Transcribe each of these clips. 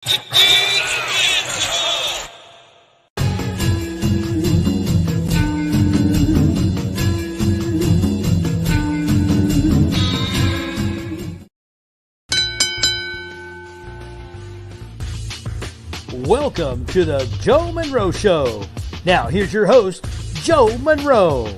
Welcome to the Joe Monroe Show. Now, here's your host, Joe Monroe.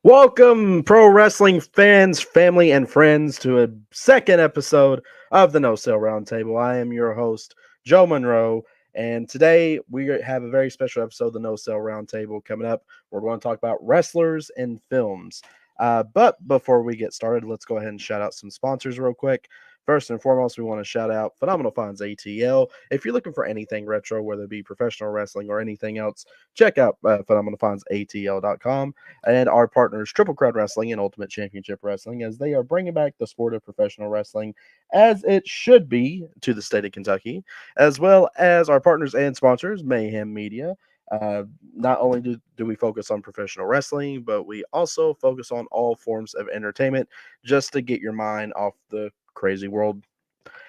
Welcome, pro wrestling fans, family, and friends, to a second episode of the No Sale Roundtable. I am your host, Joe Monroe, and today we have a very special episode of the No Sale Roundtable coming up. We're going to talk about wrestlers and films. But before we get started, let's go ahead and shout out some sponsors real quick. First and foremost, we want to shout out Phenomenal Funds ATL. If you're looking for anything retro, whether it be professional wrestling or anything else, check out phenomenalfundsatl.com. And our partners, Triple Crown Wrestling and Ultimate Championship Wrestling, as they are bringing back the sport of professional wrestling as it should be to the state of Kentucky, as well as our partners and sponsors, Mayhem Media. Not only do we focus on professional wrestling, but we also focus on all forms of entertainment just to get your mind off the crazy world.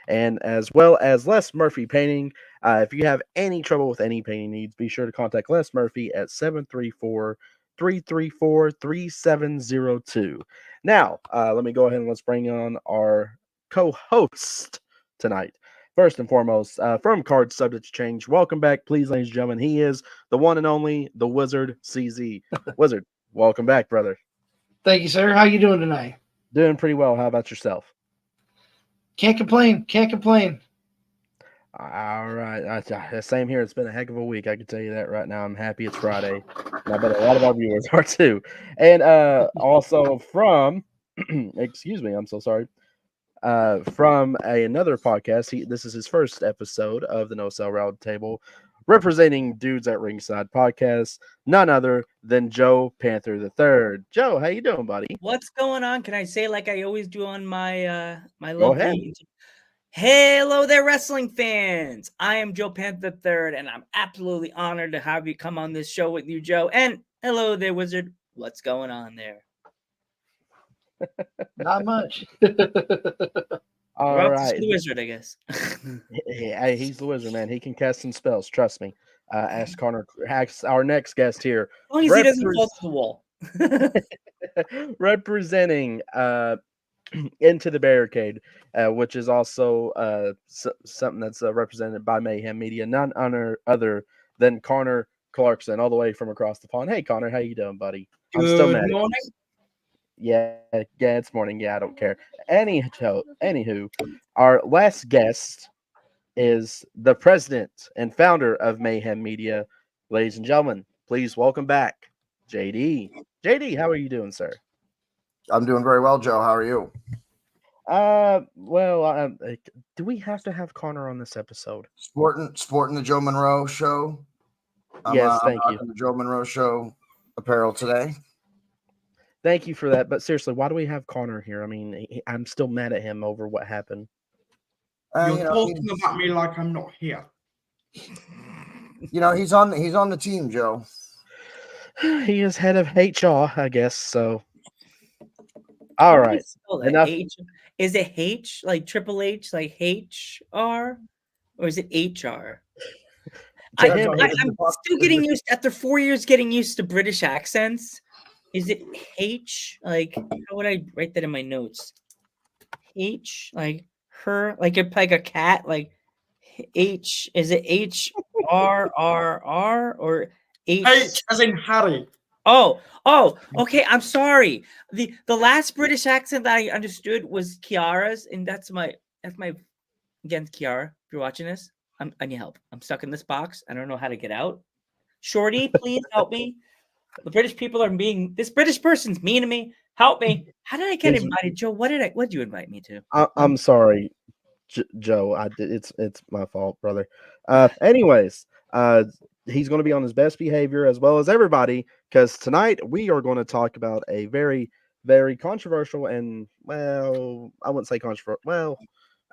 And as well as Les Murphy Painting. If you have any trouble with any painting needs, be sure to contact Les Murphy at 734-334-3702. Now, let me go ahead and let's bring on our co-host tonight. First and foremost, from Card Subject to Change, welcome back, please, ladies and gentlemen. He is the one and only, the Wizard CZ. Wizard, welcome back, brother. Thank you, sir. How you doing tonight? Doing pretty well. How about yourself? Can't complain. Can't complain. All right. Same here. It's been a heck of a week. I can tell you that right now. I'm happy it's Friday. And I bet a lot of our viewers are too. And also from, excuse me, I'm so sorry. From another podcast. This is his first episode of the No Sale Roundtable, representing Dudes at Ringside podcast, none other than Joe Panther III. Joe, how you doing, buddy? What's going on? Can I say like I always do on my my Go ahead. lovely Hello there, wrestling fans. I am Joe Panther III, and I'm absolutely honored to have you come on this show with you, Joe. And hello there, Wizard. What's going on there? Not much. All right. The Wizard, I guess. Yeah, he's the Wizard, man. He can cast some spells. Trust me. Ask our next guest here. As long as he doesn't fall to the wall. Representing Into the Barricade, which is also something that's represented by Mayhem Media, none other than Connor Clarkson, all the way from across the pond. Hey, Connor, how you doing, buddy? I'm still mad. Morning. Yeah, it's morning. Yeah, I don't care. Anywho, our last guest is the president and founder of Mayhem Media. Ladies and gentlemen, please welcome back JD. JD, how are you doing, sir? I'm doing very well, Joe. How are you? Do we have to have Connor on this episode? Sporting the Joe Monroe Show. Yes, thank you. The Joe Monroe Show apparel today. Thank you for that. But seriously, why do we have Connor here? I mean, I'm still mad at him over what happened. You're talking about me like I'm not here. You know, he's on the team, Joe. He is head of HR, I guess. So, all right. Enough. Is it H like Triple H, like HR, or is it HR? I'm still getting used after 4 years getting used to British accents. Is it H? Like, how would I write that in my notes? H, like her, like a cat, like H. Is it HRRR or H? H as in Harry. Oh, okay. I'm sorry. The last British accent that I understood was Kiara's, and that's my again, Kiara. If you're watching this, I need help. I'm stuck in this box. I don't know how to get out. Shorty, please help me. The British people are this British person's mean to me. Help me. How did I get invited, Joe? What did you invite me to? I'm sorry, Joe. It's my fault, brother. Anyways, he's going to be on his best behavior as well as everybody, because tonight we are going to talk about a very, very controversial and, well, I wouldn't say controversial. Well,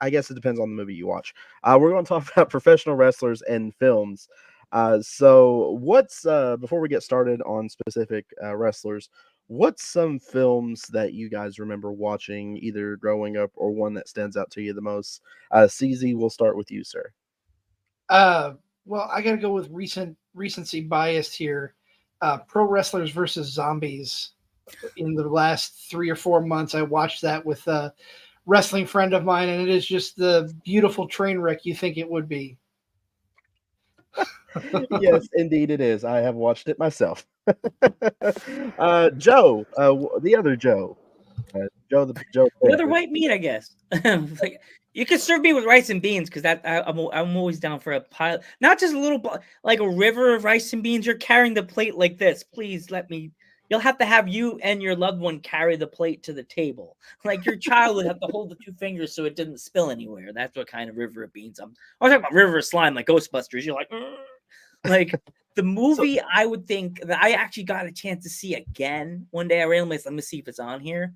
I guess it depends on the movie you watch. We're going to talk about professional wrestlers and films. So before we get started on specific wrestlers, what's some films that you guys remember watching either growing up or one that stands out to you the most? CZ, we'll start with you, sir. Well, I got to go with recency biased here. Pro Wrestlers versus Zombies. In the last 3 or 4 months, I watched that with a wrestling friend of mine, and it is just the beautiful train wreck you think it would be. Yes, indeed it is. I have watched it myself. Joe, the other Joe. Joe. The other white meat, I guess. Like, you could serve me with rice and beans because I'm always down for a pile. Not just a little, like a river of rice and beans. You're carrying the plate like this. Please let me. You'll have to have you and your loved one carry the plate to the table. Like your child would have to hold the 2 fingers so it didn't spill anywhere. That's what kind of river of beans I was talking about river of slime, like Ghostbusters. You're like, like the movie. I would think that I actually got a chance to see again one day. I randomly let me see if it's on here.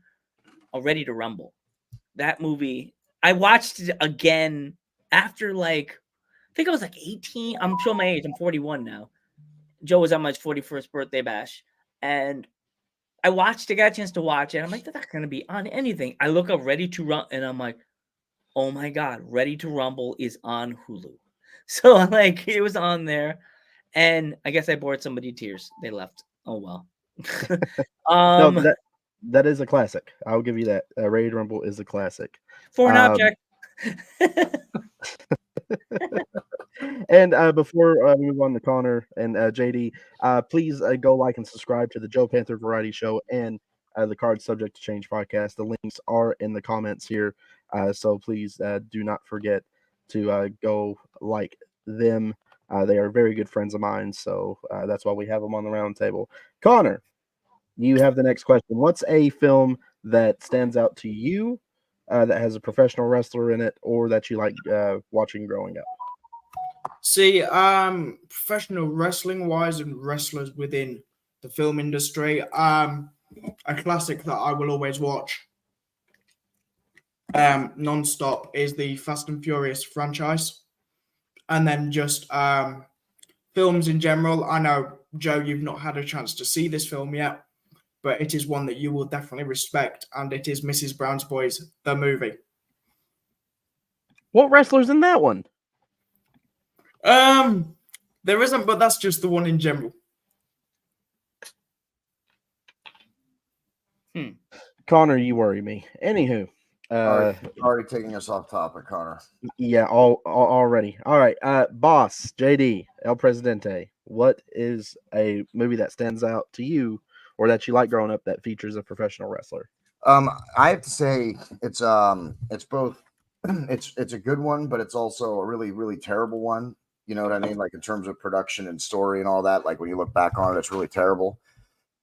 Ready to Rumble. That movie, I watched it again after I think I was 18. I'm showing my age. I'm 41 now. Joe was on my 41st birthday bash. And I watched it, got a chance to watch it. I'm like, that's not going to be on anything. I look up Ready to Rumble, and I'm like, oh my God, Ready to Rumble is on Hulu. So it was on there. And I guess I bored somebody tears. They left. Oh, well. No, that is a classic. I'll give you that. Ready to Rumble is a classic. For an object. And before we move on to Connor and JD, please go like and subscribe to the Joe Panther Variety Show and the Card Subject to Change podcast. The links are in the comments here, so please do not forget to go like them. They are very good friends of mine, so that's why we have them on the round table. Connor, you have the next question. What's a film that stands out to you that has a professional wrestler in it or that you like watching growing up? See, professional wrestling wise and wrestlers within the film industry, a classic that I will always watch non-stop is the Fast and Furious franchise. And then just films in general. I know, Joe, you've not had a chance to see this film yet, but it is one that you will definitely respect, and it is Mrs. Brown's Boys, the movie. What wrestlers in that one? There isn't, but that's just the one in general. Connor, you worry me. Anywho, already taking us off topic, Connor. Yeah, already. All right, boss JD El Presidente. What is a movie that stands out to you, or that you like growing up, that features a professional wrestler? I have to say it's both. It's a good one, but it's also a really, really terrible one. You know what I mean? Like in terms of production and story and all that. Like when you look back on it, it's really terrible.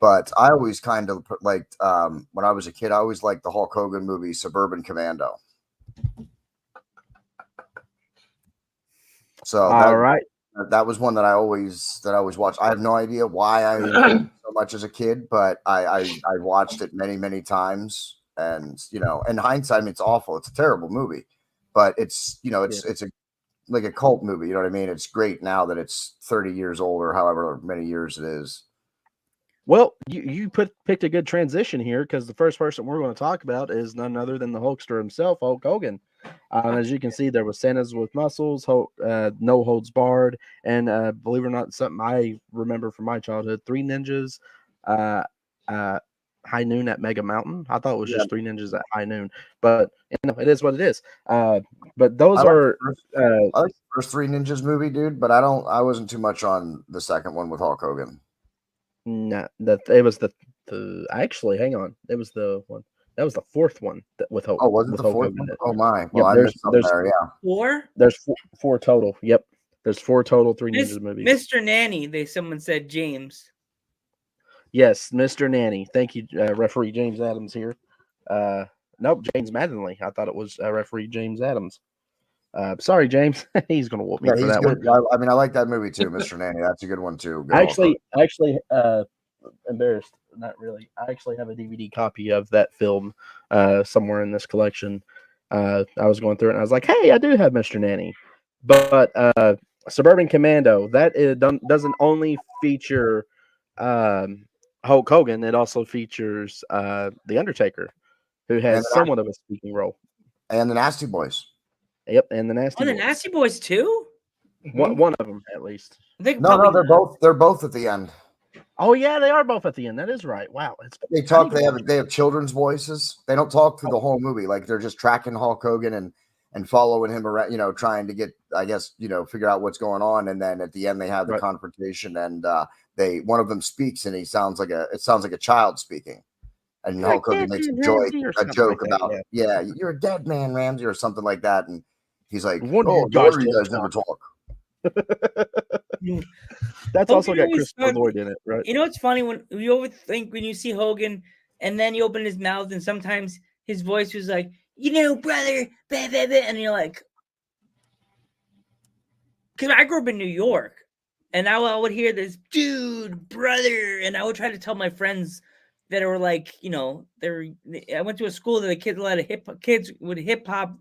But I always kind of liked when I was a kid. I always liked the Hulk Hogan movie Suburban Commando. So that was one that I always watched. I have no idea why I enjoyed it so much as a kid, but I watched it many, many times. And in hindsight, it's awful. It's a terrible movie, but it's a cult movie. You know what I mean? It's great now that it's 30 years old or however many years it is. Well, you picked a good transition here, because the first person we're going to talk about is none other than the Hulkster himself, Hulk Hogan. As you can see, there was Santas with Muscles, No Holds Barred, and believe it or not, something I remember from my childhood, Three Ninjas, High Noon at Mega Mountain. I thought it was just Three Ninjas at High Noon, but it is what it is. But those are I like the first Three Ninjas movie, dude. But I wasn't too much on the second one with Hulk Hogan. No, it was the actually, hang on, it was the one that was the fourth one with Hulk. Oh, was it the fourth one? Oh my! Well, yep, there's four. There's four total. Yep, there's four total Three Ninjas movies. Mr. Nanny, someone said James. Yes, Mr. Nanny. Thank you, referee James Adams here. Nope, James Mattingly. I thought it was referee James Adams. Sorry, James. He's going to whoop me for that good. one. I mean, I like that movie too, Mr. Nanny. That's a good one too. Actually, embarrassed. Not really. I actually have a DVD copy of that film somewhere in this collection. I was going through it and I was like, hey, I do have Mr. Nanny. But Suburban Commando, that doesn't only feature Hulk Hogan, it also features The Undertaker, who has And somewhat of a speaking role. And the Nasty Boys. Yep, and the Nasty Oh, the Boys. Nasty Boys too? One of them, at least. I think No, probably they're both at the end. Oh yeah, they are both at the end. That is right. Wow, They talk. They have children's voices. They don't talk through the whole movie. Like they're just tracking Hulk Hogan and following him around. You know, trying to get, I guess, figure out what's going on. And then at the end, they have the confrontation, and one of them speaks, and it sounds like a child speaking. And Hulk Hogan makes a joke about, you're a dead man, Ramsey, or something like that. And he's like, oh, you guys never talk. That's also got Christopher Lloyd in it, right? You know what's funny? When you overthink when you see Hogan and then you open his mouth and sometimes his voice was like, brother, blah, blah, blah, and you're like, because I grew up in New York and I would hear this, dude, brother, and I would try to tell my friends that were like, I went to a school that a lot of kids with hip hop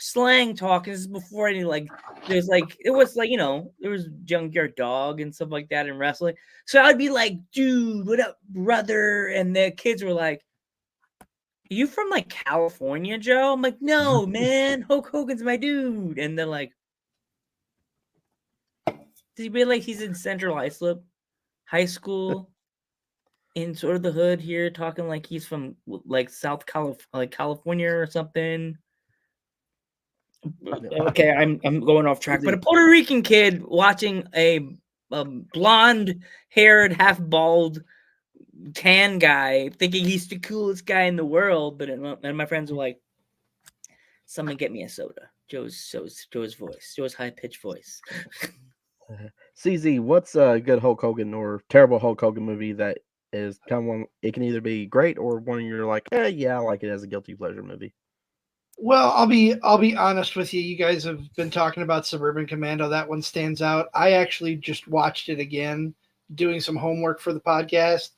slang talk. This is before any there was Junkyard Dog and stuff like that in wrestling. So I'd be like, dude, what up, brother? And the kids were like, are you from California, Joe? I'm like, no, man, Hulk Hogan's my dude. And they're like, does he be like he's in Central Islip High School? In sort of the hood here, talking like he's from South California or something. Okay, I'm going off track. But a Puerto Rican kid watching a blonde-haired, half-bald, tan guy, thinking he's the coolest guy in the world. And my friends were like, "Someone get me a soda." Joe's voice, Joe's high-pitched voice. CZ, what's a good Hulk Hogan or terrible Hulk Hogan movie that is kind of one? It can either be great or one you're like, yeah, I like it as a guilty pleasure movie. Well, I'll be honest with you. You guys have been talking about Suburban Commando. That one stands out. I actually just watched it again, doing some homework for the podcast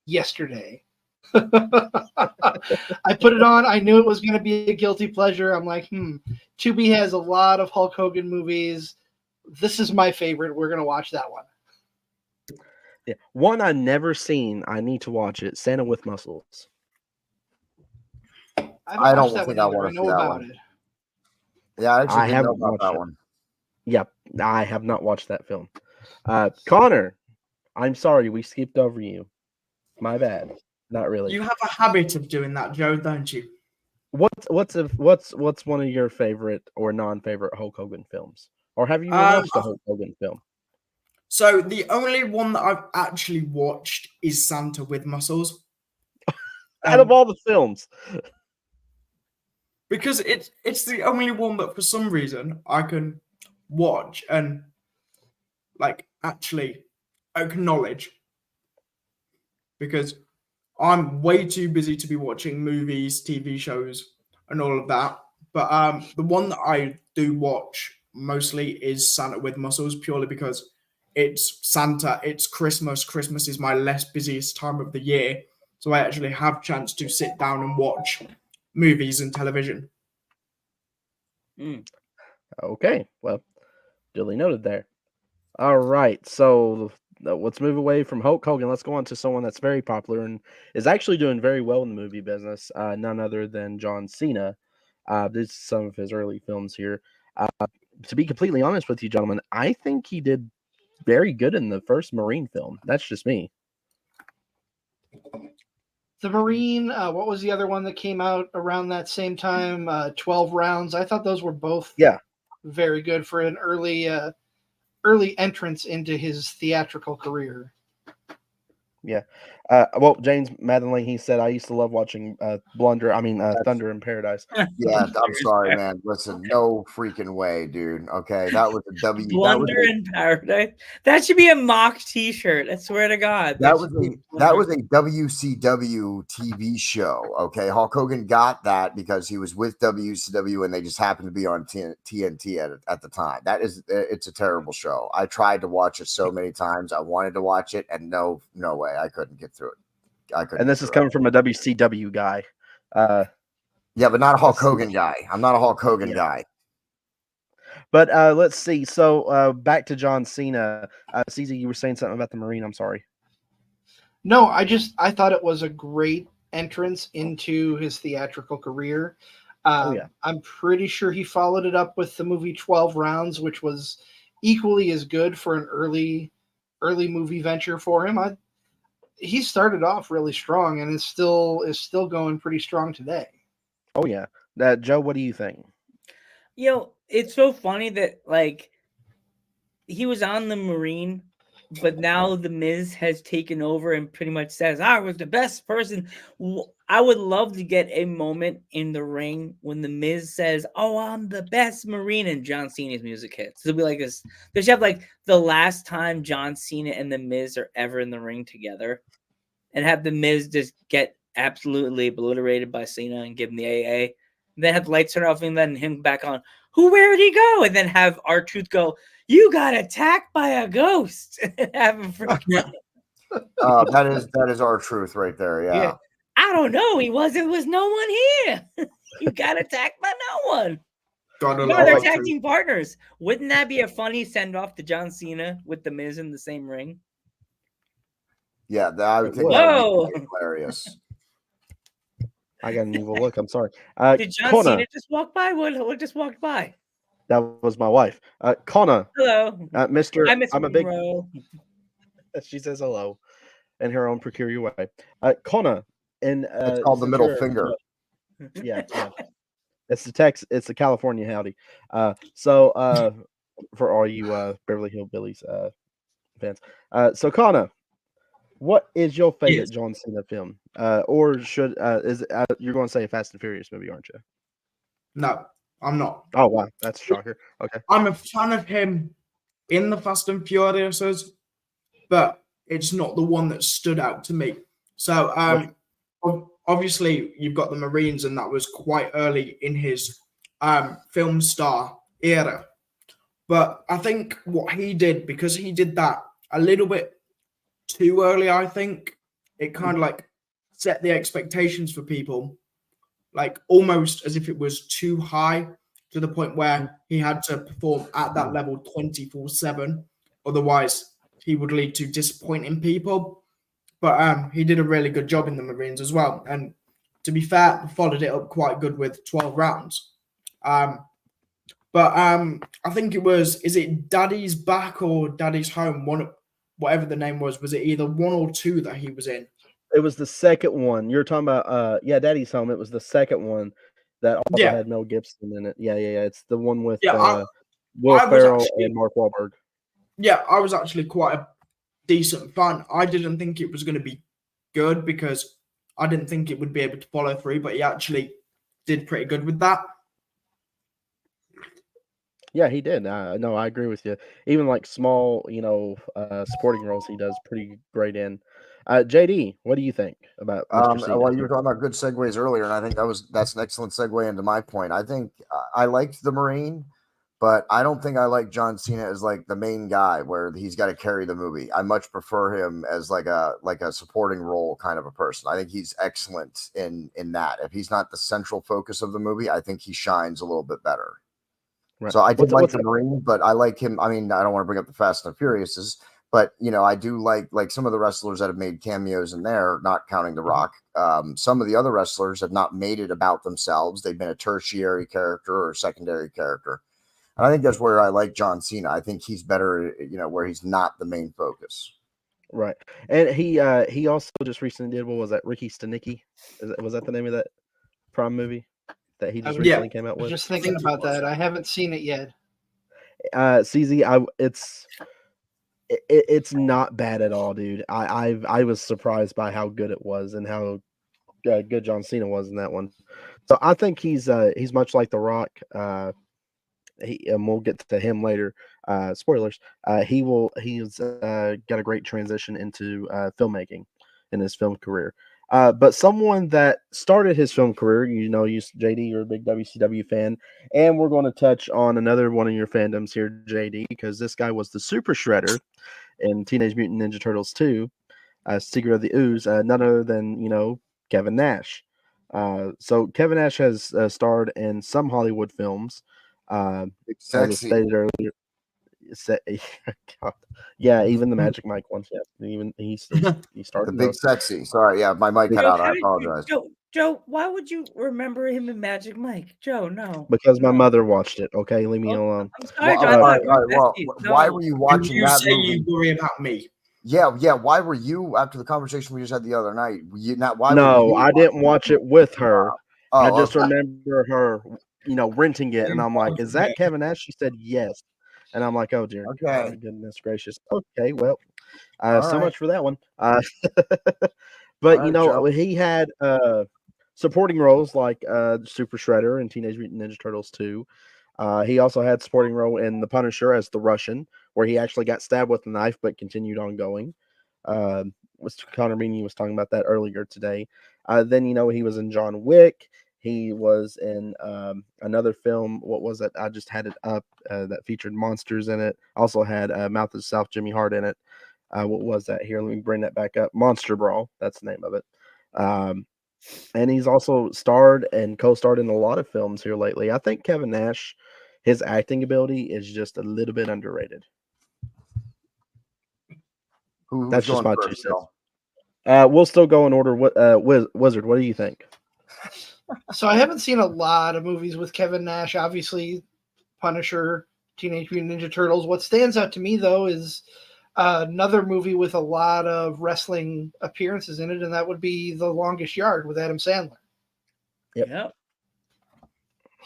yesterday. I put it on. I knew it was going to be a guilty pleasure. I'm like, Tubi has a lot of Hulk Hogan movies. This is my favorite. We're going to watch that one. Yeah, one I've never seen. I need to watch it. Santa with Muscles. I don't think I want to see that one. Yeah, I haven't watched that one. Yep, I have not watched that film. Connor, I'm sorry we skipped over you. My bad. Not really. You have a habit of doing that, Joe, don't you? What's one of your favorite or non-favorite Hulk Hogan films? Or have you watched a Hulk Hogan film? So the only one that I've actually watched is Santa with Muscles. Out of all the films. Because it's the only one that for some reason I can watch and actually acknowledge. Because I'm way too busy to be watching movies, TV shows, and all of that. But the one that I do watch mostly is Santa with Muscles, purely because it's Santa, it's Christmas. Christmas is my less busiest time of the year. So I actually have chance to sit down and watch movies and television. Okay, well, duly noted there. All right, so let's move away from Hulk Hogan. Let's go on to someone that's very popular and is actually doing very well in the movie business. None other than John Cena. This is some of his early films here. To be completely honest with you, gentlemen, I think he did very good in the first Marine film. That's just me. The Marine, what was the other one that came out around that same time? 12 Rounds. I thought those were both very good for an early entrance into his theatrical career. Yeah. Well, James Maddenling, he said, I used to love watching Thunder in Paradise. Yeah, I'm sorry, man. Listen, no freaking way, dude. Okay, that was a W. Blunder in Paradise. That should be a mock T-shirt. I swear to God. That was a WCW TV show. Okay, Hulk Hogan got that because he was with WCW and they just happened to be on TNT at the time. It's a terrible show. I tried to watch it so many times. I wanted to watch it, and no way, I couldn't get through it. And this is coming from a WCW guy. Yeah, but not a Hulk Hogan guy. I'm not a Hulk Hogan guy. But let's see. So back to John Cena. CZ, you were saying something about the Marine. I'm sorry. No, I thought it was a great entrance into his theatrical career. Yeah. I'm pretty sure he followed it up with the movie 12 Rounds, which was equally as good for an early movie venture for him. He started off really strong and is still going pretty strong today. Oh yeah. Joe, what do you think? It's so funny that like he was on the Marine, but now the Miz has taken over and pretty much says, I was the best person. I would love to get a moment in the ring when the Miz says, oh, I'm the best Marine, and John Cena's music hits. It'll be like this. They should have like the last time John Cena and the Miz are ever in the ring together, and have the Miz just get absolutely obliterated by Cena and give him the AA. And then have the lights turn off and then him back on. Where'd he go? And then have R-Truth go, you got attacked by a ghost. Have him freaking that is R-Truth right there. Yeah. I don't know. It was no one here. You got attacked by no one. They're tag team partners. Wouldn't that be a funny send off to John Cena with the Miz in the same ring? Yeah, I would think that would be hilarious. I got an evil look. I'm sorry. Did John Cena just walk by? What just walked by? That was my wife. Connor. Hello. Mr. I'm a big. She says hello in her own peculiar way. Connor. It's called the middle finger. Yeah. It's the California howdy. So for all you Beverly Hillbillies fans. So Connor, what is your favorite John Cena film? Or should you're going to say a Fast and Furious movie, aren't you? No, I'm not. Oh wow, that's a shocker. Okay. I'm a fan of him in the Fast and Furiouses, but it's not the one that stood out to me. So obviously you've got the Marines, and that was quite early in his film star era. But I think what he did, because he did that a little bit too early, I think it kind of like set the expectations for people, like almost as if it was too high, to the point where he had to perform at that level 24/7. Otherwise, he would lead to disappointing people. But he did a really good job in the Marines as well. And to be fair, followed it up quite good with 12 rounds. But I think is it Daddy's Back or Daddy's Home? Whatever the name was it either 1 or 2 that he was in? It was the second one. You're talking about Daddy's Home. It was the second one that also had Mel Gibson in it. Yeah. It's the one with Will Ferrell and Mark Wahlberg. Yeah, I was actually quite a decent fan. I didn't think it was going to be good because I didn't think it would be able to follow through, but he actually did pretty good with that. Yeah, he did. No, I agree with you. Even like small, supporting roles, he does pretty great in. JD, what do you think about Mr. Cena? Well, you were talking about good segues earlier, and I think that's an excellent segue into my point. I think I liked the Marine, but I don't think I like John Cena as like the main guy where he's got to carry the movie. I much prefer him as like a supporting role kind of a person. I think he's excellent in that. If he's not the central focus of the movie, I think he shines a little bit better. Right. So I did like the Marine, but I like him. I mean, I don't want to bring up the Fast and Furiouses, but I do like some of the wrestlers that have made cameos in there, not counting The Rock. Some of the other wrestlers have not made it about themselves. They've been a tertiary character or a secondary character. And I think that's where I like John Cena. I think he's better, where he's not the main focus. Right. And he also just recently did, what was that, Ricky Stenicki? Was that the name of that Prime movie that he just recently came out with? Just thinking about that. I haven't seen it yet. CZ, it's not bad at all, dude. I was surprised by how good it was and how good John Cena was in that one. So I think he's much like The Rock. And we'll get to him later. Spoilers. He's got a great transition into filmmaking in his film career. But someone that started his film career, JD, you're a big WCW fan, and we're going to touch on another one of your fandoms here, JD, because this guy was the Super Shredder in Teenage Mutant Ninja Turtles 2, Secret of the Ooze, none other than, Kevin Nash. So Kevin Nash has starred in some Hollywood films. As I stated earlier, God. Yeah, even the Magic Mike ones. Yeah, even he started The big those. sexy. Sorry, yeah, my mic cut Joe, out. how I did you, apologize. Joe, why would you remember him in Magic Mike? Joe, no. Because my no. mother watched it. Okay, leave me Oh, alone. I'm sorry, Well, Joe. I all thought right, we all were right. Well, besties. why No. were you And watching you that say movie? you worry about me. Yeah. Why were you after the conversation we just had the other night? Why were No, you I didn't watch it with her. I Oh, just okay. remember her, renting it, and I'm like, "Is that Yeah. Kevin Nash?" She said, "Yes," and I'm like, "Oh dear, Okay. goodness gracious." Okay, well, All so right. much for that one. All But right, Joe. he had supporting roles like Super Shredder and Teenage Mutant Ninja Turtles 2. He also had supporting role in The Punisher as the Russian, where he actually got stabbed with a knife but continued on going. Connor Meany was talking about that earlier today. Then he was in John Wick. He was in another film. What was it? I just had it up that featured monsters in it. Also had Mouth of the South, Jimmy Hart in it. What was that? Here, let me bring that back up. Monster Brawl. That's the name of it. And he's also starred and co-starred in a lot of films here lately. I think Kevin Nash, his acting ability is just a little bit underrated. Who's That's just going my first, 2 cents. Joe? We'll still go in order. Wizard, what do you think? So I haven't seen a lot of movies with Kevin Nash. Obviously, Punisher, Teenage Mutant Ninja Turtles. What stands out to me though is another movie with a lot of wrestling appearances in it, and that would be The Longest Yard with Adam Sandler. Yep.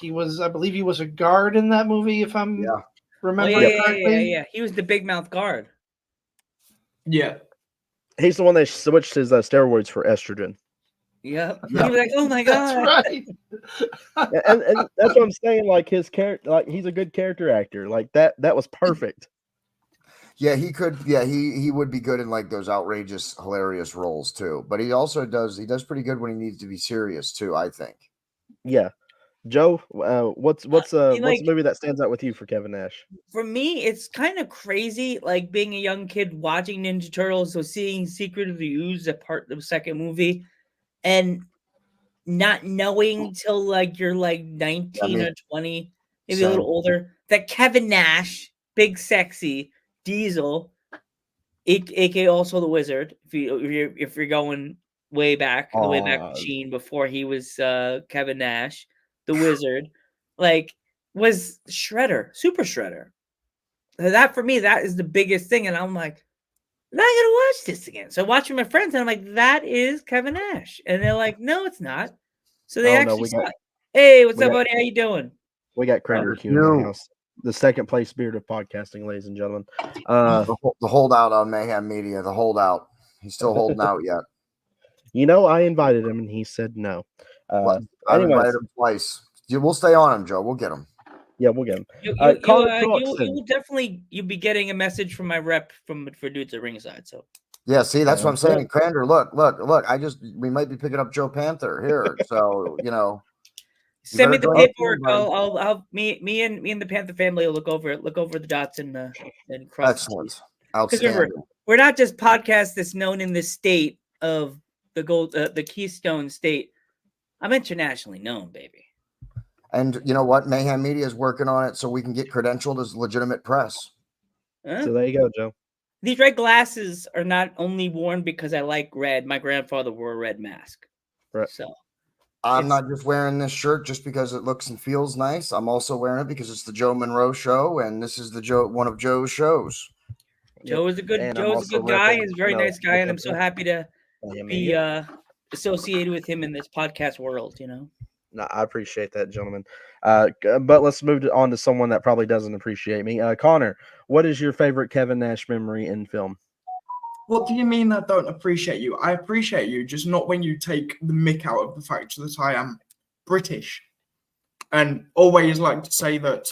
I believe he was a guard in that movie, if I'm remembering correctly. Yeah. He was the big mouth guard. Yeah. He's the one that switched his steroids for estrogen. Yep. Yeah. He was like, "Oh my god!" That's right. and that's what I'm saying. Like his character, like he's a good character actor. Like that was perfect. Yeah, he could. Yeah, he would be good in like those outrageous, hilarious roles too. But he also does pretty good when he needs to be serious too, I think. Yeah, Joe, what's a like- movie that stands out with you for Kevin Nash? For me, it's kind of crazy, like being a young kid watching Ninja Turtles, so seeing Secret of the Ooze, a part of the second movie, and not knowing till like you're like 19 or 20, maybe a little older, that Kevin Nash, big sexy Diesel, aka also the Wizard, if you're going way back, the Wayback Machine, before he was Kevin Nash, the Wizard, like was Shredder, Super Shredder. That for me, that is the biggest thing, and I'm like, I'm not gonna watch this again. So watching my friends, and I'm like, that is Kevin Nash, and they're like, no, it's not. So they saw it. Hey, what's up, buddy? How you doing? We got Crander Q in the house. The second place beard of podcasting, ladies and gentlemen. The holdout on Mayhem Media. The holdout. He's still holding out yet. I invited him and he said no. I invited him twice. We'll stay on him, Joe. We'll get him. Yeah, we'll get him. You'll definitely be getting a message from my rep for Dudes at Ringside. So yeah, see, that's what I'm saying. Crander, look. We might be picking up Joe Panther here. So send me the paperwork. I'll me and the Panther family will look over the dots and cross. Excellent. Outstanding. Remember, we're not just podcast that's known in the state of the Keystone State. I'm internationally known, baby. And you know what? Mayhem Media is working on it so we can get credentialed as legitimate press. So there you go, Joe. These red glasses are not only worn because I like red. My grandfather wore a red mask. Right. So I'm not just wearing this shirt just because it looks and feels nice. I'm also wearing it because it's the Joe Monroe Show, and this is one of Joe's shows. Joe is a good guy. He's a very nice guy, and I'm so happy to be associated with him in this podcast world. No, I appreciate that, gentlemen. But let's move on to someone that probably doesn't appreciate me. Connor, what is your favorite Kevin Nash memory in film? What do you mean I don't appreciate you? I appreciate you, just not when you take the mick out of the fact that I am British. And always like to say that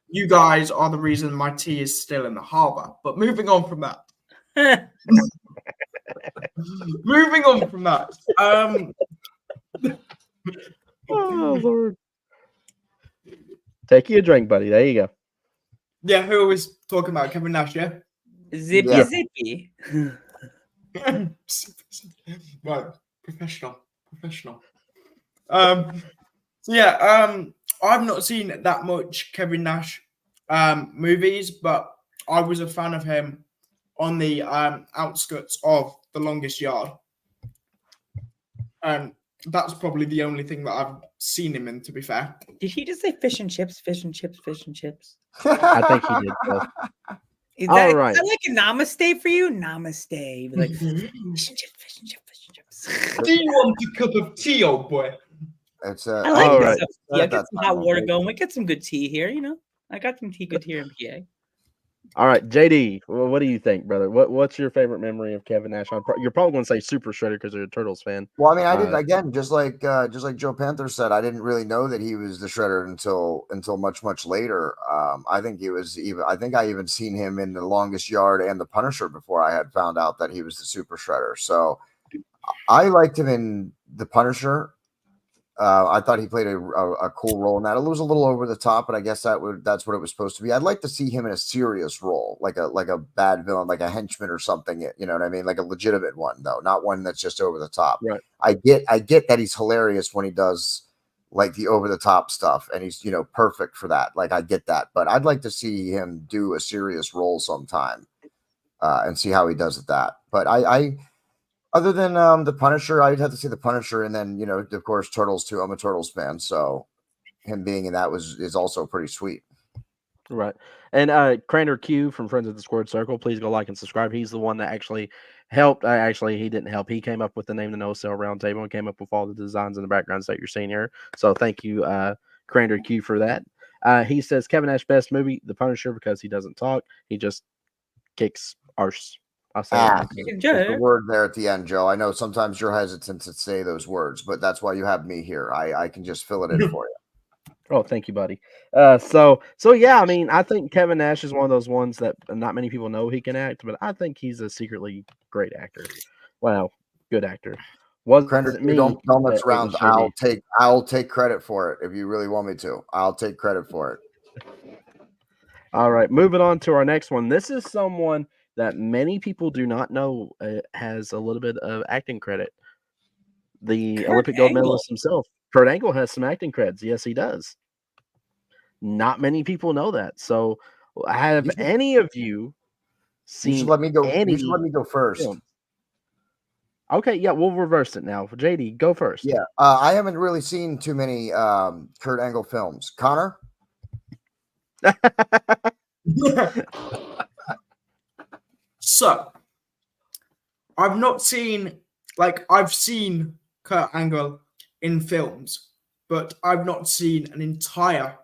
you guys are the reason my tea is still in the harbour. But moving on from that. Oh, Lord. Take you a drink, buddy. There you go. Yeah, who was talking about Kevin Nash, yeah? Zippy. Right, professional. I've not seen that much Kevin Nash. movies, but I was a fan of him on the outskirts of The Longest Yard. And that's probably the only thing that I've seen him in, to be fair. Did he just say fish and chips, fish and chips, fish and chips? I think he did. So. Is All that, right. is that like a namaste for you? Namaste. You'd be like, fish and chips, fish and chips, fish and chips. Do you want a cup of tea, old boy? It's I like all this right. stuff. Yeah, get That's some hot fine. water going. We get some good tea here, you know. I got some tea good here in PA. All right, JD, well, what do you think, brother? What's your favorite memory of Kevin Nash? You're probably going to say Super Shredder because you're a Turtles fan. Well, I mean, I didn't again, just like Joe Panther said, I didn't really know that he was the Shredder until much later. I think he was even. I think I even seen him in The Longest Yard and The Punisher before I had found out that he was the Super Shredder. So I liked him in The Punisher. I thought he played a cool role in that. It was a little over the top, but I guess that's what it was supposed to be. I'd like to see him in a serious role, like a bad villain, like a henchman or something. You know what I mean? Like a legitimate one, though, not one that's just over the top. Right. I get that he's hilarious when he does like the over the top stuff, and he's perfect for that. Like I get that, but I'd like to see him do a serious role sometime and see how he does at that. But I other than the Punisher, I'd have to see the Punisher, and then of course Turtles too. I'm a Turtles fan, so him being in that is also pretty sweet. Right. And Crander Q from Friends of the Squared Circle, please go like and subscribe. He's the one that actually helped. Actually, he didn't help. He came up with the name the No Sale Roundtable and came up with all the designs and the backgrounds that you're seeing here. So thank you, Crander Q, for that. He says Kevin Nash best movie, The Punisher, because he doesn't talk. He just kicks arse. I'll say the word there at the end, Joe. I know sometimes you're hesitant to say those words, but that's why you have me here. I can just fill it in for you. Oh, thank you, buddy. So yeah, I mean, I think Kevin Nash is one of those ones that not many people know he can act, but I think he's a secretly great actor. Wow, good actor. Crender, don't mess around. I'll take credit for it if you really want me to. I'll take credit for it. All right, moving on to our next one. This is someone that many people do not know has a little bit of acting credit. The Olympic gold medalist himself, Kurt Angle, has some acting credits. Yes, he does. Not many people know that. So, have any of you seen? You should let me go. You should let me go first. Films? Okay, yeah, we'll reverse it now. JD, go first. Yeah, I haven't really seen too many Kurt Angle films. Connor. So, I've not seen, I've seen Kurt Angle in films, but I've not seen an entire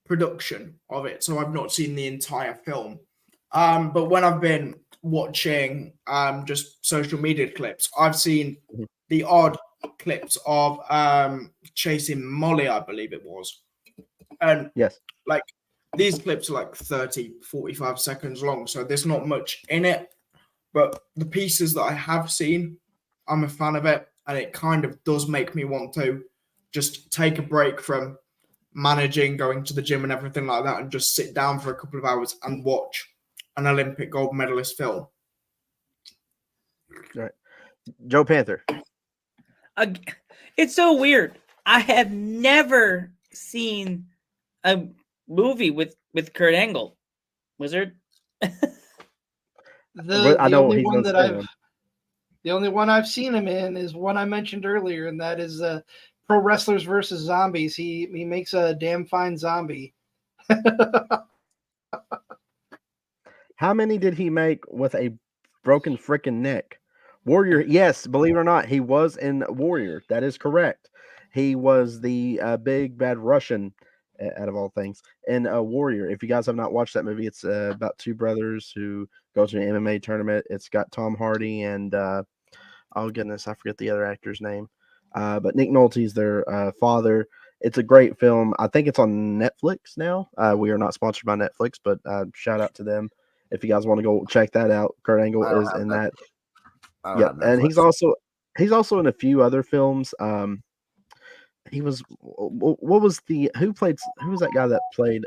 production of it. So I've not seen the entire film. But when I've been watching just social media clips, I've seen the odd clips of Chasing Molly, I believe it was. And yes, these clips are 30, 45 seconds long, so there's not much in it. But the pieces that I have seen, I'm a fan of it, and it kind of does make me want to just take a break from managing, going to the gym and everything like that, and just sit down for a couple of hours and watch an Olympic gold medalist film. Right. Joe Panther. It's so weird. I have never seen a movie with Kurt Angle. Wizard. The only one I've seen him in is one I mentioned earlier, and that is Pro Wrestlers versus Zombies. He makes a damn fine zombie. How many did he make with a broken freaking neck? Warrior, yes, believe it or not, he was in Warrior. That is correct. He was the big bad Russian, out of all things, in Warrior. If you guys have not watched that movie, it's about two brothers who go to an MMA tournament. It's got Tom Hardy and oh goodness, I forget the other actor's name. But Nick Nolte's their father. It's a great film. I think it's on Netflix now. We are not sponsored by Netflix, but shout out to them if you guys want to go check that out. Kurt Angle is in that. Yeah, and he's also in a few other films. He was who was that guy that played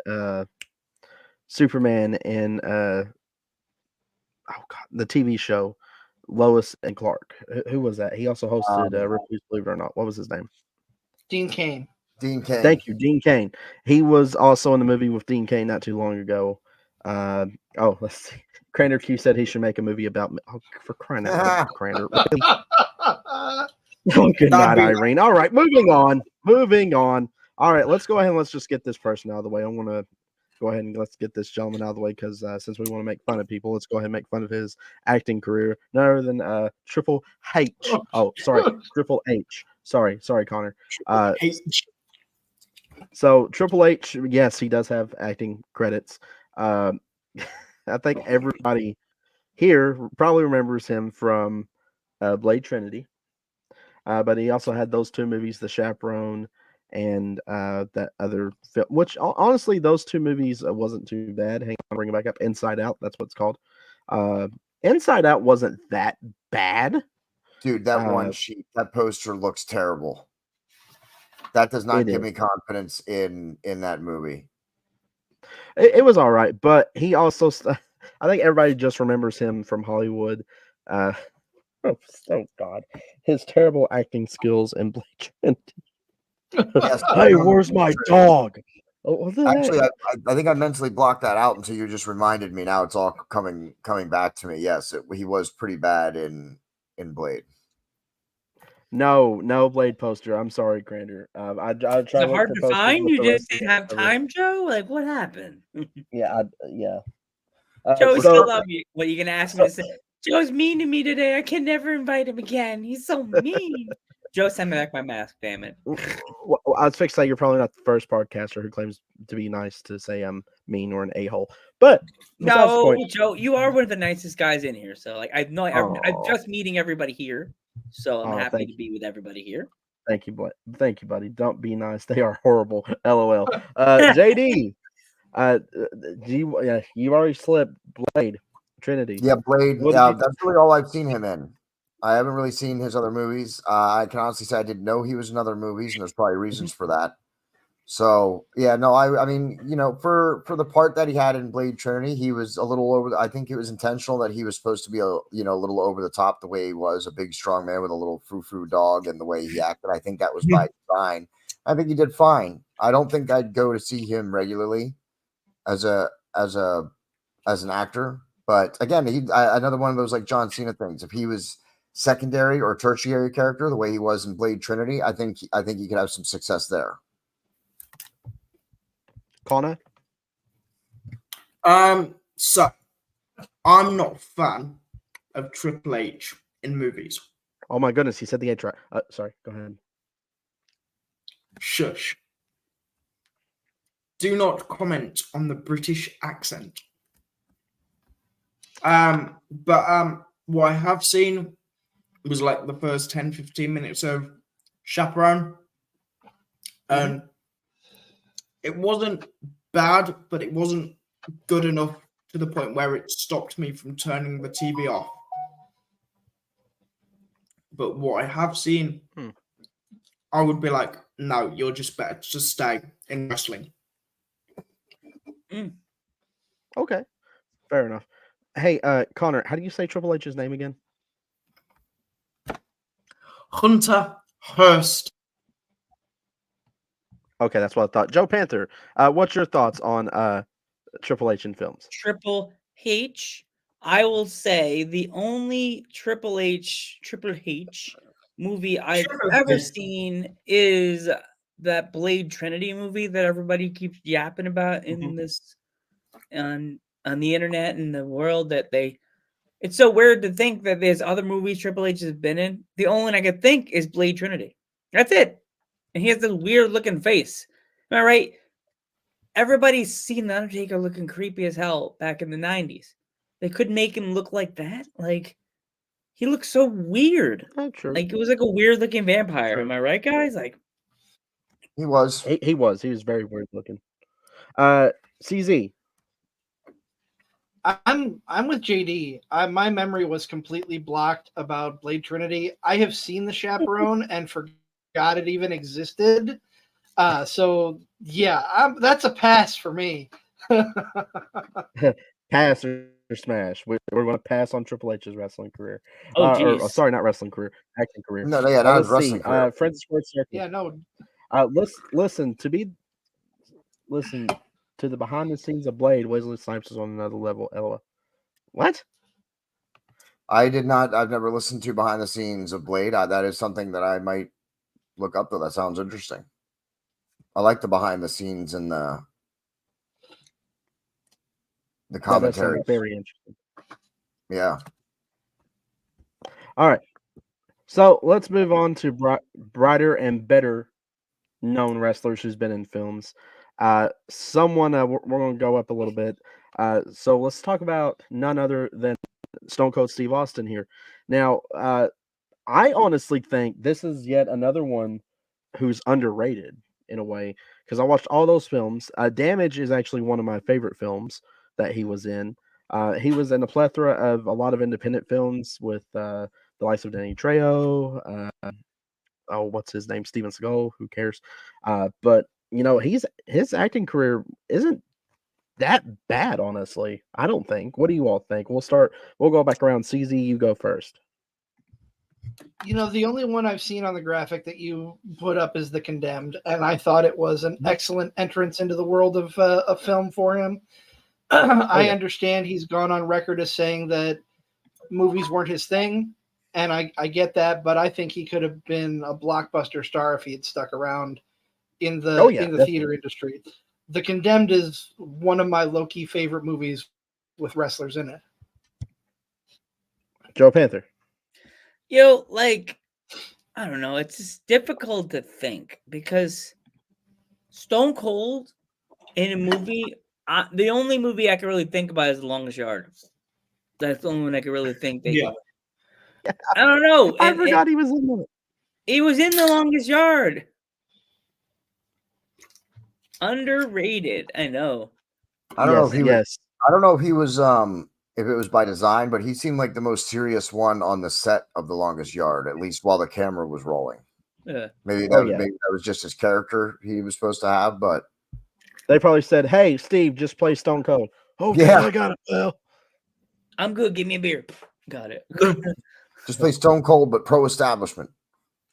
Superman in the TV show Lois and Clark? Who was that? He also hosted Ripley's Believe It or Not. What was his name? Dean Cain. Dean Cain. Thank you, Dean Cain. He was also in the movie with Dean Cain not too long ago. Let's see. Crander Q said he should make a movie about. Oh, for crying out loud, Crander. Oh, good night, Irene. All right, moving on. All right, let's go ahead and let's just get this person out of the way. I want to go ahead and let's get this gentleman out of the way because since we want to make fun of people, let's go ahead and make fun of his acting career. None other than Triple H. Oh, sorry, Triple H. Sorry, Connor. So Triple H, yes, he does have acting credits. I think everybody here probably remembers him from Blade Trinity. But he also had those two movies, The Chaperone and that other film, which honestly, those two movies wasn't too bad. Hang on, bring it back up. Inside Out, that's what it's called. Inside Out wasn't that bad. Dude, that one sheet, that poster looks terrible. That does not give me confidence in that movie. It was all right, but he also, I think everybody just remembers him from Hollywood. Oh God, his terrible acting skills in Blade Trinity. Yes, hey, where's my dog? Actually, I think I mentally blocked that out until you just reminded me. Now it's all coming back to me. Yes, he was pretty bad in Blade. No Blade poster. I'm sorry, Crander. I tried. Is it hard to find? You just didn't have time, Joe? Like, what happened? Yeah. Joe, still love you. What are you gonna ask me to say? Joe's mean to me today. I can never invite him again. He's so mean. Joe, send me back my mask, damn it. Well, I was fixing to say you're probably not the first podcaster who claims to be nice to say I'm mean or an a-hole. But no, Joe, you are one of the nicest guys in here. So like I'm just meeting everybody here. So I'm happy to be with everybody here. Thank you, buddy. Don't be nice. They are horrible. LOL. JD, you already slipped Blade Trinity. Yeah, Blade. That's really all I've seen him in. I haven't really seen his other movies. I can honestly say I didn't know he was in other movies, and there's probably reasons for that. So yeah, no, I mean, for the part that he had in Blade Trinity, he was a little over. I think it was intentional that he was supposed to be a little over the top the way he was, a big strong man with a little frou-frou dog, and the way he acted. I think that was by design. I think he did fine. I don't think I'd go to see him regularly as an actor. But again, another one of those like John Cena things. If he was secondary or tertiary character the way he was in Blade Trinity, I think he could have some success there. Connor? So I'm not a fan of Triple H in movies. Oh my goodness, he said the H right. Sorry, go ahead. Shush. Do not comment on the British accent. But what I have seen was like the first 10-15 minutes of Chaperone. And it wasn't bad, but it wasn't good enough to the point where it stopped me from turning the TV off. But what I have seen, I would be like, no, you're just better to just stay in wrestling. Okay, fair enough. Hey, Connor, how do you say Triple H's name again? Hunter Hearst. Okay, that's what I thought. Joe Panther, what's your thoughts on Triple H in films? Triple H, I will say the only Triple H movie I've ever seen is that Blade Trinity movie that everybody keeps yapping about in this on the internet and the world it's so weird to think that there's other movies Triple H has been in. The only one I could think is Blade Trinity. That's it. And he has this weird looking face. Am I right? Everybody's seen The Undertaker looking creepy as hell back in the 90s. They couldn't make him look like that. Like, he looks so weird. Oh, true. Like, it was like a weird looking vampire. Am I right, guys? Like, he was. He was very weird looking. CZ. I'm with JD. My memory was completely blocked about Blade Trinity. I have seen The Chaperone and forgot it even existed. So yeah, that's a pass for me. Pass or smash. We're going to pass on Triple H's wrestling career. Oh, sorry, not wrestling career, acting career. No, yeah, that was wrestling career. Friends of Sports Circle. Yeah, no. Listen to the behind the scenes of Blade. Wesley Snipes is on another level. Ella, what? I've never listened to behind the scenes of Blade. That is something that I might look up, though. That sounds interesting. I like the behind the scenes and the commentary. Very interesting. Yeah. All right. So let's move on to brighter and better known wrestlers who's been in films. We're going to go up a little bit. So let's talk about none other than Stone Cold Steve Austin here. Now, I honestly think this is yet another one who's underrated in a way, because I watched all those films. Damage is actually one of my favorite films that he was in. He was in a plethora of a lot of independent films with the likes of Danny Trejo. What's his name? Steven Seagal. Who cares? But his acting career isn't that bad, honestly. I don't think. What do you all think? We'll go back around. CZ, you go first. The only one I've seen on the graphic that you put up is The Condemned, and I thought it was an excellent entrance into the world of film for him. I understand he's gone on record as saying that movies weren't his thing, and I get that, but I think he could have been a blockbuster star if he had stuck around in the theater industry. The Condemned is one of my low-key favorite movies with wrestlers in it. Joe Panther. I don't know. It's just difficult to think because Stone Cold in a movie, the only movie I can really think about is The Longest Yard. That's the only one I can really think. I don't know. I forgot he was in it. He was in The Longest Yard. Underrated. I know. I don't know if he was if it was by design, but he seemed like the most serious one on the set of The Longest Yard, at least while the camera was rolling. Yeah. Maybe that was just his character he was supposed to have, but they probably said, "Hey, Steve, just play Stone Cold." Oh, yeah, I got it, pal. I'm good. Give me a beer. Got it. Just play Stone Cold, but pro establishment.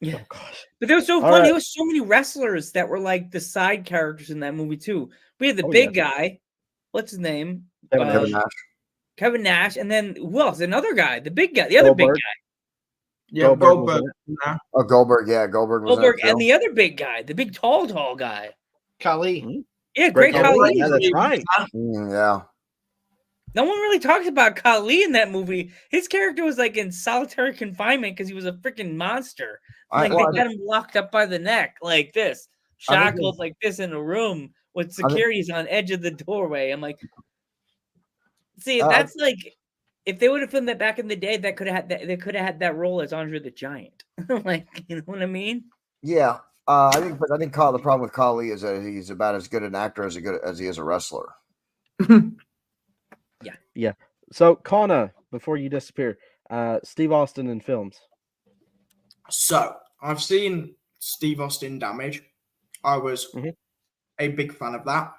Yeah. Oh, gosh. But they were so funny. There was so many wrestlers that were like the side characters in that movie too. We had the big guy. What's his name? Kevin Nash. Kevin Nash, and then who else? Another guy, the big guy, the other big guy. Yeah, Goldberg. Oh, Goldberg. Yeah, Goldberg was Goldberg, and the other big guy, the big tall guy. Khali. Yeah, great Khali. Yeah, that's right. Yeah. No one really talks about Khali in that movie. His character was like in solitary confinement because he was a freaking monster. They had him locked up by the neck like this, shackled like this in a room with securities on edge of the doorway. I'm like, see, that's like if they would have filmed that back in the day, they could have had that role as Andre the Giant. Like, you know what I mean? Yeah. I think the problem with Khali is that he's about as good an actor as he is a wrestler. Yeah. So, Connor, before you disappear, Steve Austin in films. So, I've seen Steve Austin Damage. I was a big fan of that.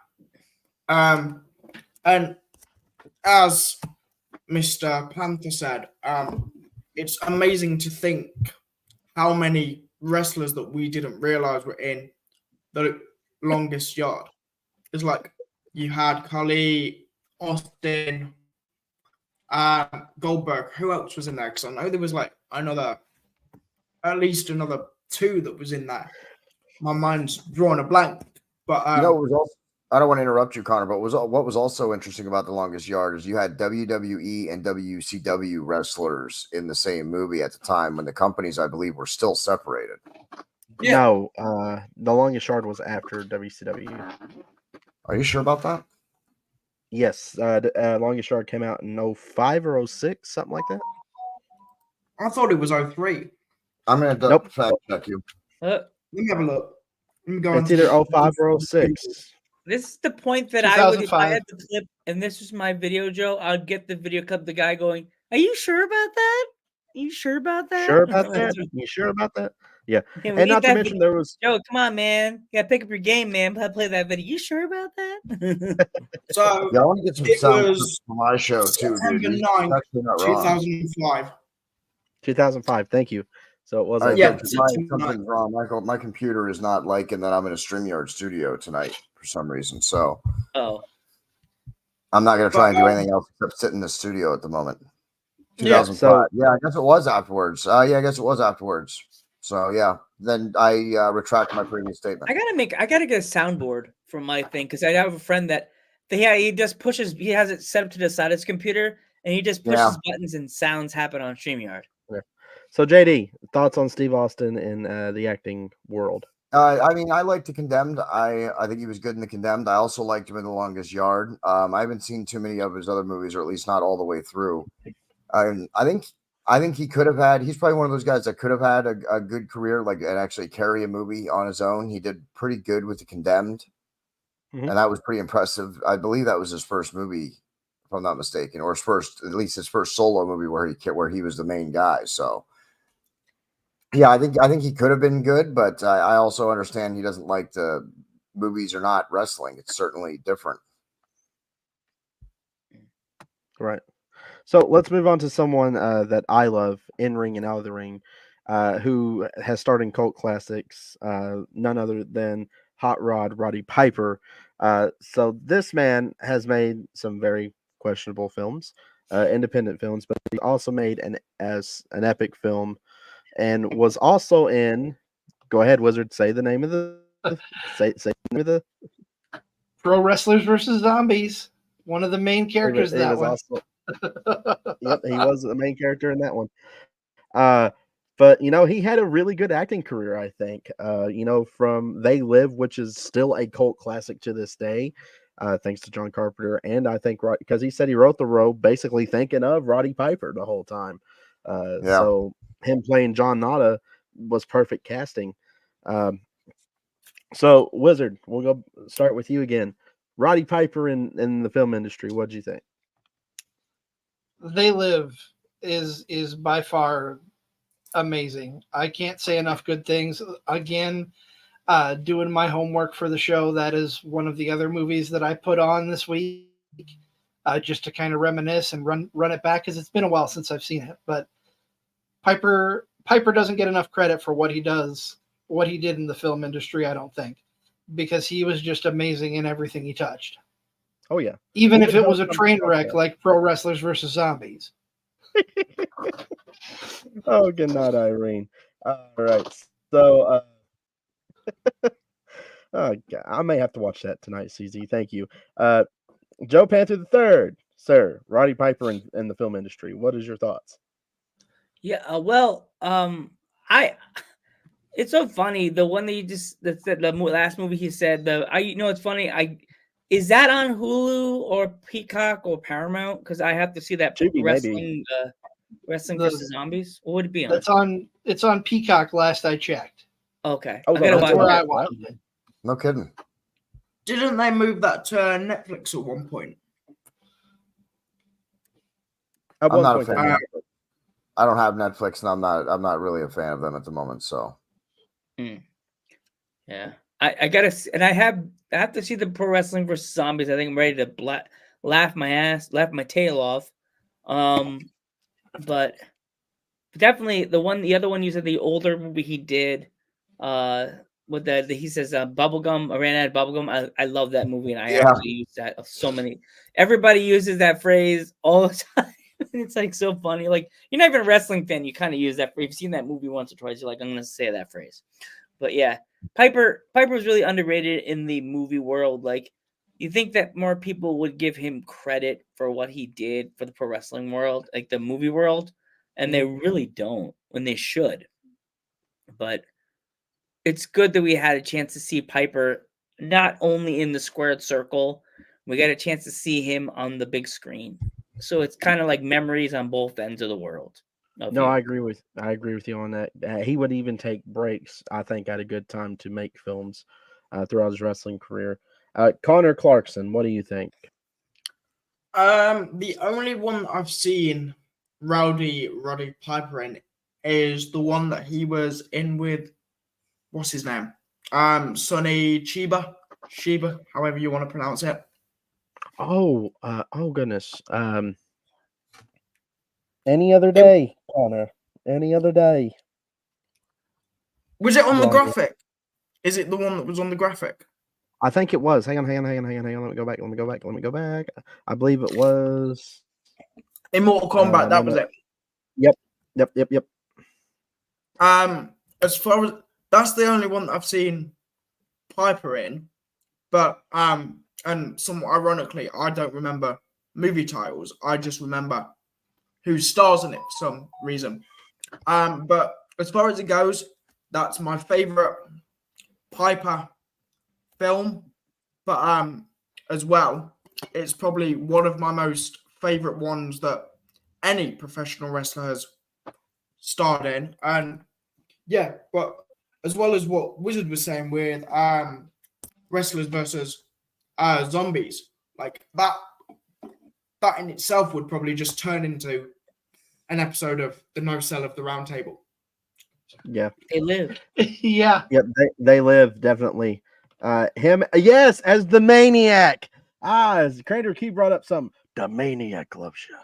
And as Mr. Panther said, it's amazing to think how many wrestlers that we didn't realize were in The Longest Yard. It's like you had Khali, Austin, Goldberg. Who else was in there? Because I know there was like at least another two that was in there. My mind's drawing a blank. But it was also, I don't want to interrupt you, Connor, but what was also interesting about The Longest Yard is you had WWE and WCW wrestlers in the same movie at the time when the companies, I believe, were still separated. Yeah. No, The Longest Yard was after WCW. Are you sure about that? Yes, Longest Yard came out in 05 or 06, something like that. I thought it was 03. I'm going to fact check you. Let me have a look. Let me go. It's either 05 or 06. This is the point that I would, if I had the clip, and this was my video, Joe, I'd get the video clip, the guy going, "Are you sure about that? Are you sure about that? Sure about that? You sure about that?" Yeah. And not to mention there was Joe, come on, man. You gotta pick up your game, man. Play that video. You sure about that? So I want to get some sound for my show too, dude. 9, 2005. 2005. Thank you. So it was All right, Yeah, good, 'cause tonight. something's wrong. My computer is not liking that I'm in a StreamYard studio tonight for some reason. So Oh, I'm not going to try and do But, anything else except sit in the studio at the moment. Yeah, 2005. so Yeah, I guess it was afterwards. Yeah, I guess it was afterwards. So yeah, then I retract my previous statement. I gotta get a soundboard for my thing because I have a friend that he just pushes. He has it set up to the side of his computer, and he just pushes Yeah. buttons and sounds happen on StreamYard. so JD, thoughts on Steve Austin in the acting world? I mean, I liked The Condemned. I think he was good in The Condemned. I also liked him in The Longest Yard. I haven't seen too many of his other movies, or at least not all the way through. I think he could have had. He's probably one of those guys that could have had a good career, like and actually carry a movie on his own. He did pretty good with The Condemned, Mhm. and that was pretty impressive. I believe that was his first movie, if I'm not mistaken, or at least his first solo movie where he was the main guy. So. Yeah, I think he could have been good, but I also understand he doesn't like the movies are not wrestling. It's certainly different. Right. So let's move on to someone that I love in ring and out of the ring, who has starred in cult classics, none other than Hot Rod Roddy Piper. So this man has made some very questionable films, independent films, but he also made an epic film, and was also in. Go ahead, Wizard. Say the name of the. Say the name of the. Pro Wrestlers versus Zombies. One of the main characters of He that was one. also. Yep, he was the main character in that one. But he had a really good acting career, I think. From They Live, which is still a cult classic to this day, thanks to John Carpenter, and I think because he said he wrote the role basically thinking of Roddy Piper the whole time. Yeah. So him playing John Nada was perfect casting. So Wizard, we'll go start with you again. Roddy Piper in the film industry, what'd you think? They Live is by far amazing. I can't say enough good things. Again, doing my homework for the show, that is one of the other movies that I put on this week, just to kind of reminisce and run it back because it's been a while since I've seen it. But Piper doesn't get enough credit for what he did in the film industry, I don't think, because he was just amazing in everything he touched. Oh yeah, Even if it was a train wreck like Pro Wrestlers versus Zombies. Oh, good night, Irene. All right, so oh, God, I may have to watch that tonight, CZ. Thank you, Joe Panther the Third, sir. Roddy Piper in the film industry. What is your thoughts? Yeah. It's so funny. The one that you just the last movie he said. It's funny. Is that on Hulu or Peacock or Paramount? Because I have to see that Should be, wrestling. maybe. Wrestling versus Zombies. What would it be on? It's on Peacock. Last I checked. Okay, Oh, I gotta That's watch where that. I watched it. No kidding. Didn't they move that to Netflix at one point? At I'm one not a point, fan. I don't have Netflix, and I'm not really a fan of them at the moment. So. Yeah, I gotta, and I have to see the Pro Wrestling versus Zombies. I think I'm ready to laugh my tail off. But definitely the other one you said, the older movie he did, with he says bubblegum. I ran out of bubblegum. I love that movie, and I actually use that so many. Everybody uses that phrase all the time. It's like so funny. Like, you're not even a wrestling fan, you kind of use that phrase. You've seen that movie once or twice, you're like, I'm gonna say that phrase. But yeah, Piper was really underrated in the movie world. Like, you think that more people would give him credit for what he did for the pro wrestling world, like the movie world, and they really don't when they should. But it's good that we had a chance to see Piper not only in the squared circle, we got a chance to see him on the big screen. So it's kind of like memories on both ends of the world. No, I agree with you on that. He would even take breaks, I think, at a good time to make films throughout his wrestling career. Connor Clarkson, what do you think? The only one I've seen Roddy Piper in is the one that he was in with, what's his name? Sonny Chiba, however you want to pronounce it. Oh goodness. Any other day, Connor. Any other day. Was it on the Longer. graphic? Is it the one that was on the graphic? I think it was. Hang on. Let me go back. I believe it was In Mortal Kombat, that was it. Yep. As far as that's the only one that I've seen Piper in, but and somewhat ironically, I don't remember movie titles. I just remember who stars in it for some reason. But as far as it goes, that's my favorite Piper film. But as well, it's probably one of my most favorite ones that any professional wrestler has starred in. And yeah, but as well as what Wizard was saying with wrestlers versus zombies, like that in itself would probably just turn into an episode of the No Cell of the Round Table. Yeah. They live. Yeah. Yep, they live, definitely. Him, yes, as the Maniac. As Crander Key brought up the Maniac loves you.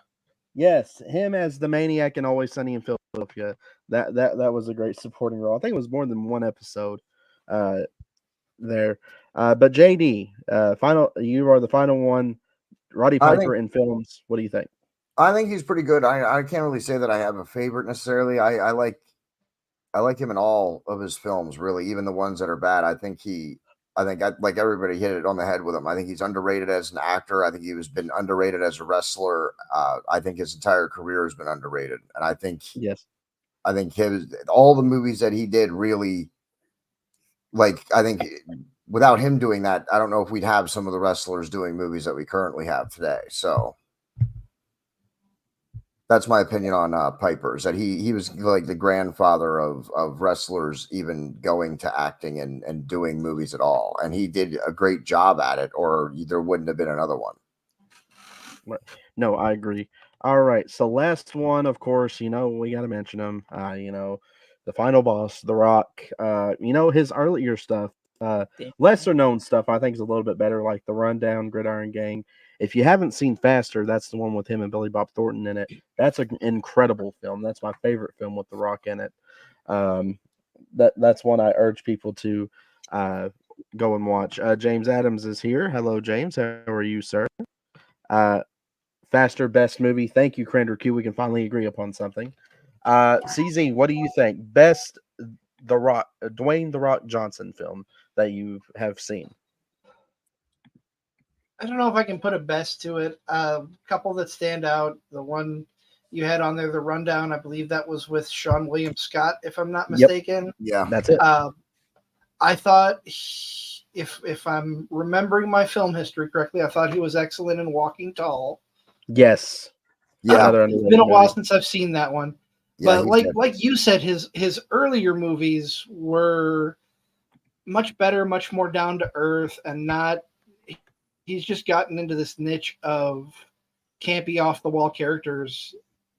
Yes, him as the Maniac in Always Sunny in Philadelphia. That was a great supporting role. I think it was more than one episode there. But JD, you are the final one. Roddy Piper in films. What do you think? I think he's pretty good. I can't really say that I have a favorite necessarily. I like him in all of his films, really, even the ones that are bad. I think like everybody hit it on the head with him. I think he's underrated as an actor. I think he was been underrated as a wrestler. I think his entire career has been underrated. And I think all the movies that he did really, like, I think without him doing that, I don't know if we'd have some of the wrestlers doing movies that we currently have today. So that's my opinion on Piper, is that he was like the grandfather of wrestlers even going to acting and doing movies at all. And he did a great job at it, or there wouldn't have been another one. No, I agree. All right. So last one, of course, we got to mention him. The final boss, The Rock. His earlier stuff, lesser known stuff, I think is a little bit better, like The Rundown, Gridiron Gang. If you haven't seen Faster, that's the one with him and Billy Bob Thornton in it. That's an incredible film. That's my favorite film with The Rock in it. That's one I urge people to go and watch. James Adams is here. Hello, James. How are you, sir? Faster, best movie. Thank you, Crander Q. We can finally agree upon something. CZ, what do you think? Best Dwayne The Rock Johnson film that you have seen? I don't know if I can put a best to it. A couple that stand out. The one you had on there, The Rundown, I believe that was with Sean William Scott, if I'm not mistaken. Yep. Yeah, that's it. I thought, if I'm remembering my film history correctly, I thought he was excellent in Walking Tall. Yes. Yeah. It's been a while since I've seen that one. Yeah, but like you said, his earlier movies were much better, much more down to earth, and not. He's just gotten into this niche of campy, off the wall characters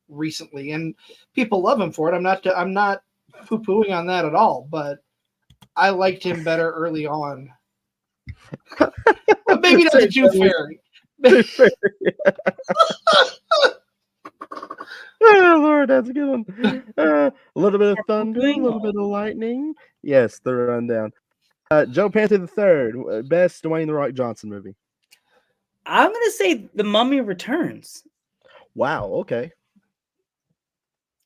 recently, and people love him for it. I'm not poo-pooing on that at all, but I liked him better early on. But maybe not the Jew Fairy. Oh Lord, that's a good one. A little bit of thunder, a little bit of lightning. Yes, The Rundown. Joe Panther III, best Dwayne The Rock Johnson movie. I'm gonna say The Mummy Returns. Wow. Okay.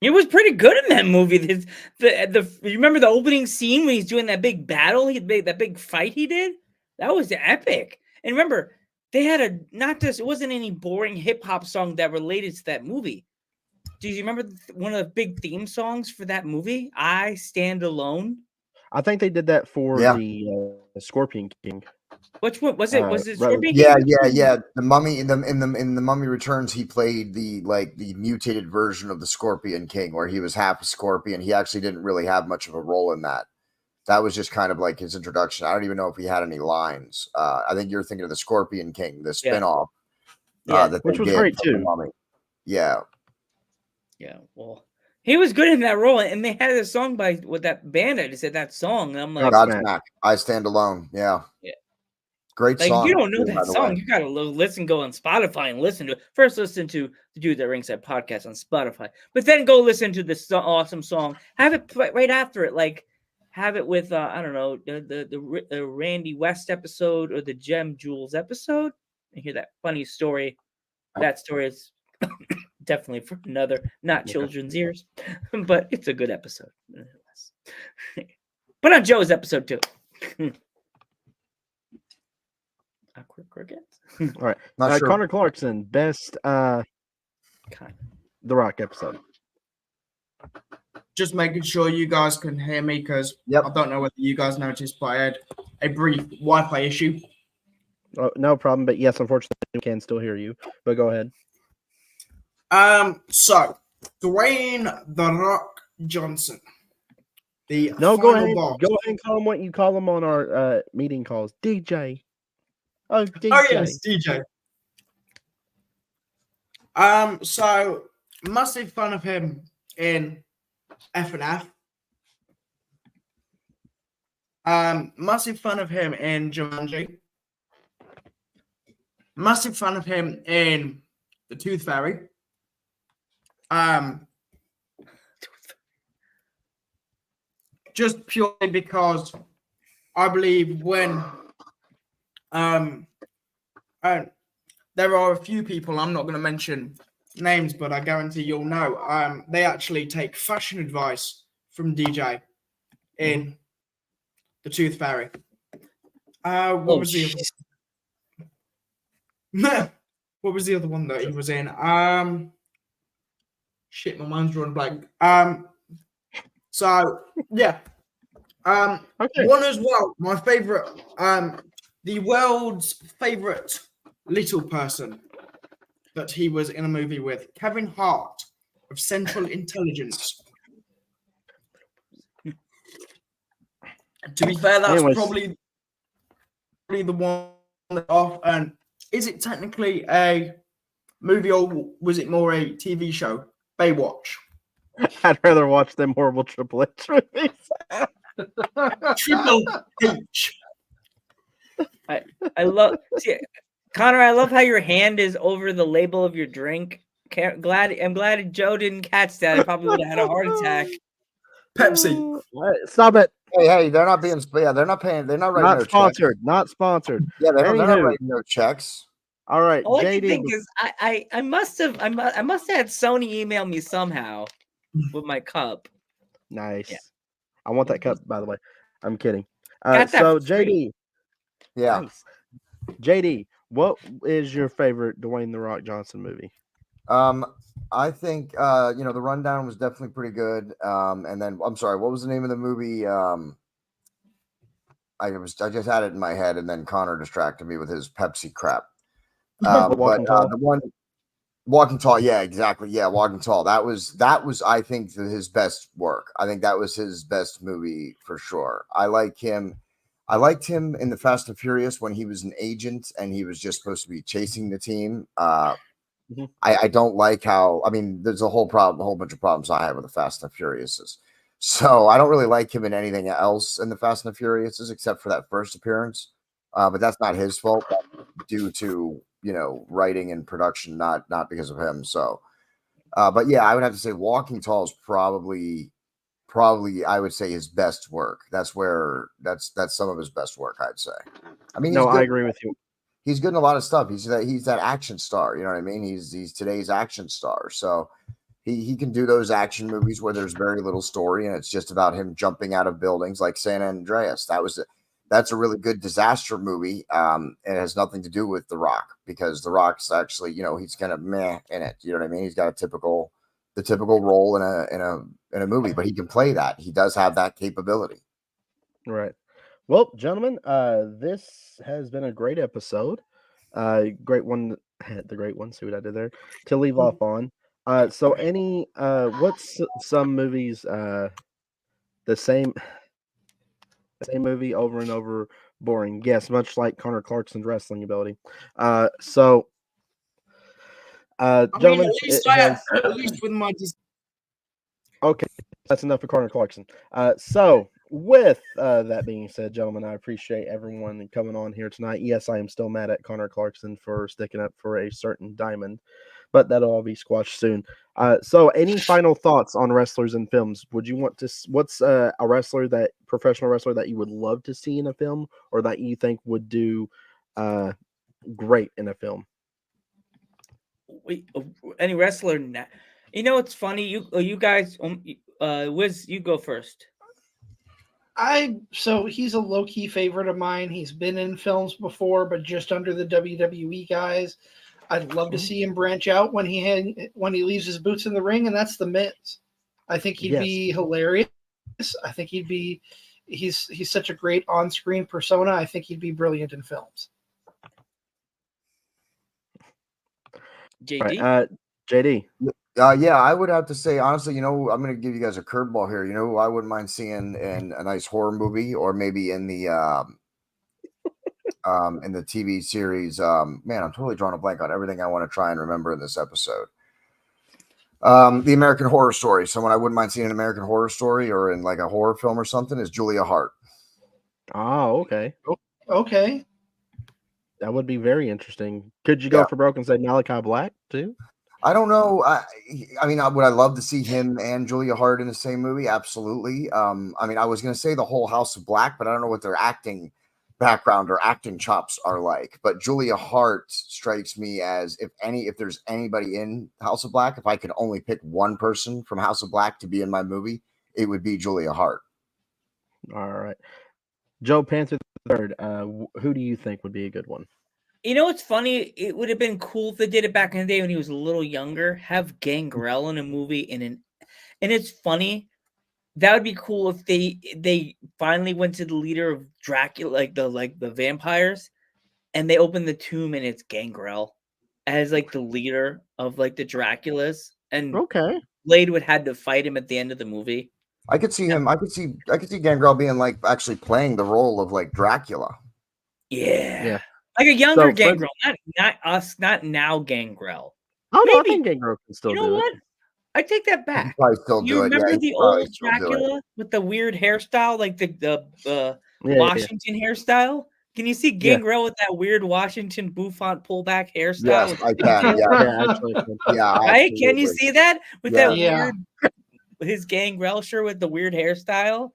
He was pretty good in that movie. You remember the opening scene when he's doing that big battle? That big fight he did. That was epic. And remember, they had it wasn't any boring hip hop song that related to that movie. Do you remember one of the big theme songs for that movie? I Stand Alone. I think they did that for the Scorpion King. Which one was it? Was it Scorpion King? King? Yeah. The Mummy in the Mummy Returns, he played the mutated version of the Scorpion King, where he was half a scorpion. He actually didn't really have much of a role in that. That was just kind of like his introduction. I don't even know if he had any lines. I think you're thinking of the Scorpion King, the spinoff. Which was great too. Yeah. Yeah. Well, he was good in that role, and they had a song with that band. I just said that song. And I'm like, Godsmack, I Stand Alone. Yeah. Great song. You don't know that song. You got to listen, go on Spotify and listen to it. First, listen to the Dude That Ringside podcast on Spotify, but then go listen to this awesome song. Have it right after it. Like, have it with I don't know, the Randy West episode or the Gem Jules episode, and hear that funny story. That story is definitely for another, not children's ears, but it's a good episode nonetheless. But on Joe's episode too. Awkward crickets. All right. Not sure. Connor Clarkson, best The Rock episode. Just making sure you guys can hear me because Yep. I don't know whether you guys noticed, but I had a brief Wi-Fi issue. Oh, no problem, but yes, unfortunately, we can still hear you. But go ahead. So Dwayne The Rock Johnson. The No, go final ahead. boss. Go ahead and call him what you call him on our meeting calls. DJ. Oh, DJ. Oh yes, DJ. So massive fan of him in F&F. Massive fan of him in Jumanji. Massive fan of him in The Tooth Fairy. Just purely because I believe when there are a few people, I'm not going to mention names, but I guarantee you'll know, they actually take fashion advice from DJ in The Tooth Fairy. What was the what was the other one that he was in? Shit, my mind's running blank. So yeah. Okay. One as well, my favorite, the world's favorite little person that he was in a movie with, Kevin Hart of Central Intelligence. To be fair, that's Anyways. probably the one that off. And is it technically a movie or was it more a TV show? Baywatch. I'd rather watch them horrible Triple H movies. Triple H. I love Connor. I love how your hand is over the label of your drink. I'm glad Joe didn't catch that. I probably would have had a heart attack. Pepsi. Stop it. Hey, they're not being. Yeah, they're not paying. They're not writing. Not sponsored. Not sponsored. Yeah, they're not Anywho. writing no checks. All right, All I JD. can think is I must have had Sony email me somehow with my cup. Nice. Yeah. I want that cup, by the way. I'm kidding. Got that So for free. JD. Yeah. Nice. JD, what is your favorite Dwayne The Rock Johnson movie? I think The Rundown was definitely pretty good. And then I'm sorry, what was the name of the movie? I just had it in my head, and then Connor distracted me with his Pepsi crap. Walking Tall. The one Walking Tall, yeah, exactly. Yeah, Walking Tall. That was I think his best work. I think that was his best movie for sure. I liked him in the Fast and Furious when he was an agent and he was just supposed to be chasing the team. I don't like how, there's a whole bunch of problems I have with the Fast and Furiouses. So I don't really like him in anything else in the Fast and Furiouses except for that first appearance. But that's not his fault. That's due to, writing and production, not because of him. So, but yeah, I would have to say Walking Tall is probably I would say his best work. That's some of his best work, I'd say. I agree with you. He's good in a lot of stuff. He's that action star. You know what I mean? He's today's action star. So he can do those action movies where there's very little story and it's just about him jumping out of buildings, like San Andreas. That's a really good disaster movie. It has nothing to do with The Rock because The Rock's actually, he's kind of meh in it. You know what I mean? He's got the typical role in a movie, but he can play that. He does have that capability. Right. Well, gentlemen, this has been a great episode. Great one. The great one. See what I did there? To leave off on. So what's some movies the same movie over and over, boring? Yes, much like Connor Clarkson's wrestling ability. Gentlemen, at least with my okay, that's enough for Connor Clarkson. So with that being said, gentlemen, I appreciate everyone coming on here tonight. Yes, I am still mad at Connor Clarkson for sticking up for a certain diamond. but that'll all be squashed soon. So any final thoughts on wrestlers in films? Would you want to? What's a professional wrestler that you would love to see in a film, or that you think would do great in a film? Any wrestler? You know, it's funny. You guys, Wiz, you go first. So he's a low-key favorite of mine. He's been in films before, but just under the WWE guys. I'd love to see him branch out when he leaves his boots in the ring, and that's The Miz. I think he'd be hilarious. I think he's such a great on-screen persona. I think he'd be brilliant in films. JD? Right, JD. Yeah, I would have to say, honestly, I'm going to give you guys a curveball here. Who I wouldn't mind seeing in a nice horror movie, or maybe in the TV series. Man, I'm totally drawing a blank on everything I want to try and remember in this episode. The American Horror Story. Someone I wouldn't mind seeing an American Horror Story or in like a horror film or something is Julia Hart. Oh, okay. Okay. That would be very interesting. Could you go for broke and say Malachi Black too? I don't know. I mean, would I love to see him and Julia Hart in the same movie? Absolutely. I mean, I was going to say the whole House of Black, but I don't know what their acting background or acting chops are like. But Julia Hart strikes me as if there's anybody in House of Black, if I could only pick one person from House of Black to be in my movie, it would be Julia Hart. All right. Joe Panther III, who do you think would be a good one? You know what's funny? It would have been cool if they did it back in the day when he was a little younger. Have Gangrel in a movie, and it's funny. That would be cool if they finally went to the leader of Dracula, like the vampires, and they opened the tomb and it's Gangrel as like the leader of like the Draculas, and Blade would had to fight him at the end of the movie. I could see him. I could see Gangrel being like actually playing the role of like Dracula. Yeah. Like a younger Gangrel, not now Gangrel. Oh, no, I think Gangrel can still do it. You know what? I take that back. You remember the old Dracula with the weird hairstyle, like the Washington hairstyle? Can you see Gangrel with that weird Washington bouffant pullback hairstyle? Yes, I can. Actually, right? Can you see that with that weird his Gangrel shirt with the weird hairstyle?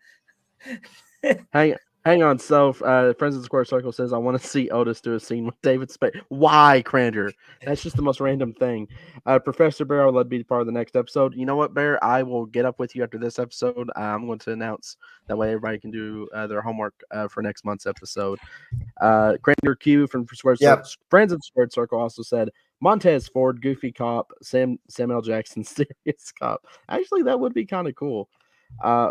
Hang on. So, Friends of the Square Circle says, I want to see Otis do a scene with David Spade. Why, Crander? That's just the most random thing. Professor Bear, I would love to be part of the next episode. You know what, Bear? I will get up with you after this episode. I'm going to announce. That way everybody can do their homework for next month's episode. Crander Q from Friends of the Squared Circle also said, Montez Ford, Goofy Cop, Samuel Jackson, Serious Cop. Actually, that would be kind of cool.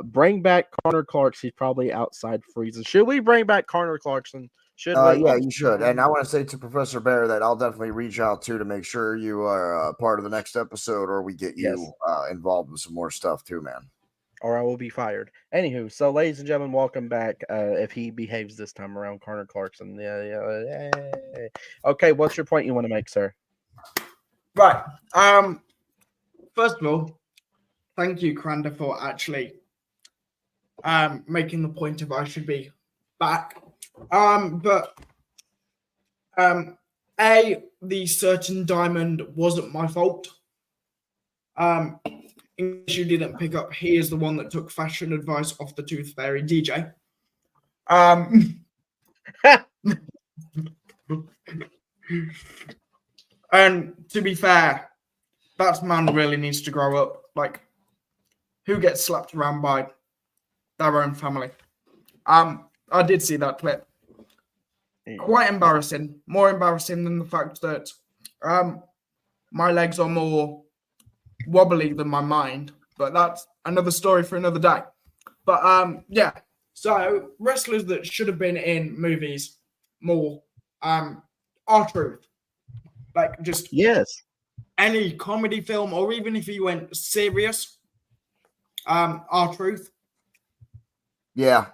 Bring back Connor Clarkson. He's probably outside freezing. Should we bring back Connor Clarkson? Should we? Yeah, you should. And I want to say to Professor Bear that I'll definitely reach out to make sure you are part of the next episode, or we get you involved with some more stuff too, man. Or I will be fired. Anywho, so ladies and gentlemen, welcome back. If he behaves this time around, Connor Clarkson. Yeah. Okay, what's your point you want to make, sir? Right. First of all, thank you, Crander, for actually making the point of I should be back. But the certain diamond wasn't my fault. In case you didn't pick up, he is the one that took fashion advice off the Tooth Fairy DJ. And to be fair, that man really needs to grow up. Like, who gets slapped around by their own family? I did see that clip. Quite embarrassing. More embarrassing than the fact that my legs are more wobbly than my mind. But that's another story for another day. But yeah. So wrestlers that should have been in movies more R-Truth. Like just any comedy film, or even if you went serious, R-Truth. Yeah.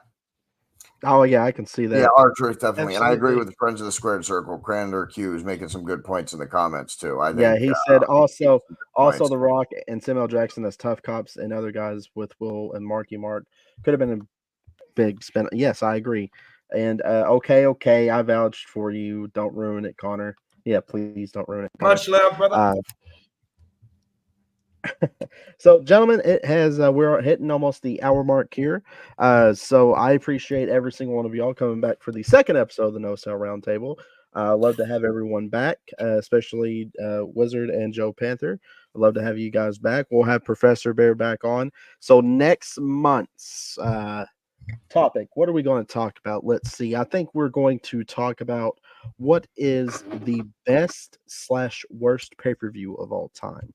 Oh, yeah, I can see that. Yeah, R-Truth, definitely. Absolutely. And I agree with the Friends of the Squared Circle. Crander Q is making some good points in the comments, too. I think, he said also The Rock and Samuel Jackson as tough cops and other guys with Will and Marky Mark could have been a big spin. Yes, I agree. And okay, I vouched for you. Don't ruin it, Connor. Yeah, please don't ruin it, Connor. Much love, brother. So, gentlemen, it has we're hitting almost the hour mark here. So I appreciate every single one of y'all coming back for the second episode of the No Sell Roundtable. Love to have everyone back, especially Wizard and Joe Panther. I'd love to have you guys back. We'll have Professor Bear back on. So next month's topic, what are we going to talk about? Let's see. I think we're going to talk about what is the best / worst pay-per-view of all time.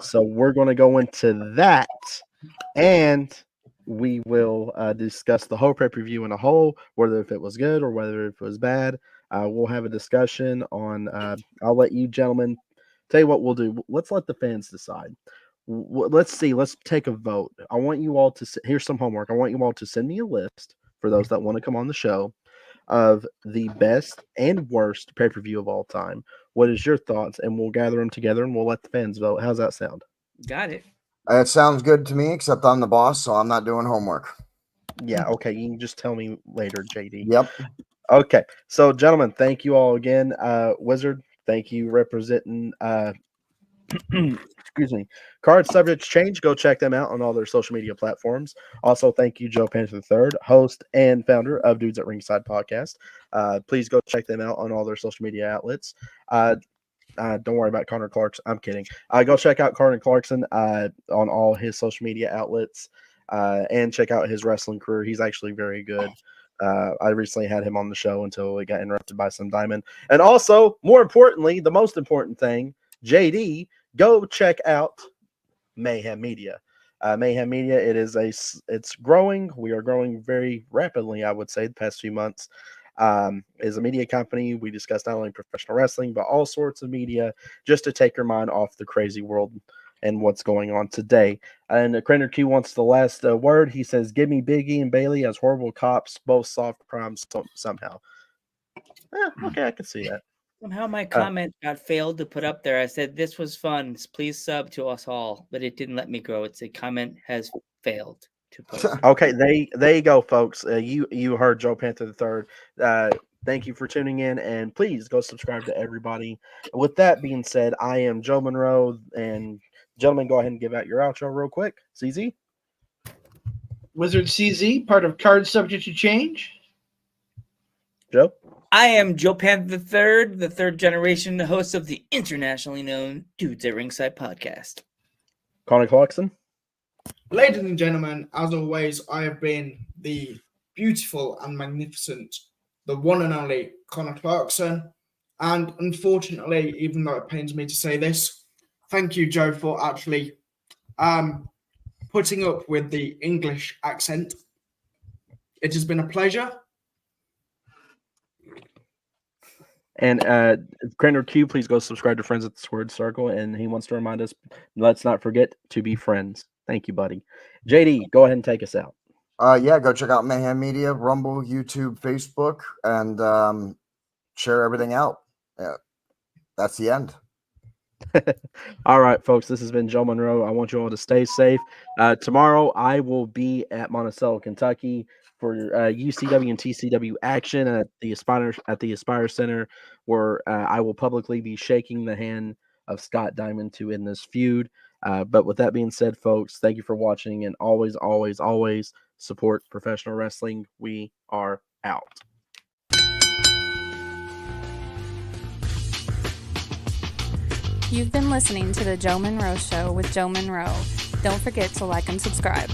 So we're going to go into that, and we will discuss the whole pay-per-view in a whole, whether if it was good or whether it was bad. We'll have a discussion on. I'll let you gentlemen tell you what we'll do. Let's let the fans decide. Let's see. Let's take a vote. I want you all to. Here's some homework. I want you all to send me a list for those that want to come on the show of the best and worst pay-per-view of all time. What is your thoughts? And we'll gather them together and we'll let the fans vote. How's that sound? Got it. It sounds good to me, except I'm the boss, so I'm not doing homework. Yeah, okay. You can just tell me later, JD. Yep. Okay. So, gentlemen, thank you all again. Wizard, thank you representing excuse me. Card Subjects Change. Go check them out on all their social media platforms. Also, thank you, Joe Panther III, host and founder of Dudes at Ringside podcast. Please go check them out on all their social media outlets. Don't worry about Connor Clarkson. I'm kidding. Go check out Connor Clarkson on all his social media outlets and check out his wrestling career. He's actually very good. I recently had him on the show until it got interrupted by some diamond. And also, more importantly, the most important thing, JD, go check out Mayhem Media. Mayhem Media, it's growing. We are growing very rapidly, I would say, the past few months. Is a media company. We discuss not only professional wrestling, but all sorts of media just to take your mind off the crazy world and what's going on today. And Craner Q wants the last word. He says, give me Biggie and Bailey as horrible cops, both soft crimes somehow. Okay, I can see that. Somehow my comment got failed to put up there. I said, this was fun. Please sub to us all. But it didn't let me grow. It's a comment has failed to post. Okay, there you go, folks. You heard Joe Panther III. Thank you for tuning in, and please go subscribe to everybody. With that being said, I am Joe Monroe, and gentlemen, go ahead and give out your outro real quick. CZ? Wizard CZ, part of Card Subject to Change. Joe? I am Joe Panther III, the third generation host of the internationally known Dudes at Ringside podcast. Connor Clarkson? Ladies and gentlemen, as always, I have been the beautiful and magnificent, the one and only Connor Clarkson. And unfortunately, even though it pains me to say this, thank you, Joe, for actually putting up with the English accent. It has been a pleasure. And Craner Q, please go subscribe to Friends at the Sword Circle. And he wants to remind us, let's not forget to be friends. Thank you, buddy. JD, go ahead and take us out. Yeah, go check out Mayhem Media, Rumble, YouTube, Facebook, and share everything out. Yeah, that's the end. All right, folks, this has been Joe Monroe. I want you all to stay safe. Tomorrow, I will be at Monticello, Kentucky for UCW and TCW action at the Aspire Center, where I will publicly be shaking the hand of Scott Diamond to end this feud. But with that being said, folks, thank you for watching, and always, always, always support professional wrestling. We are out. You've been listening to the Joe Monroe Show with Joe Monroe. Don't forget to like and subscribe.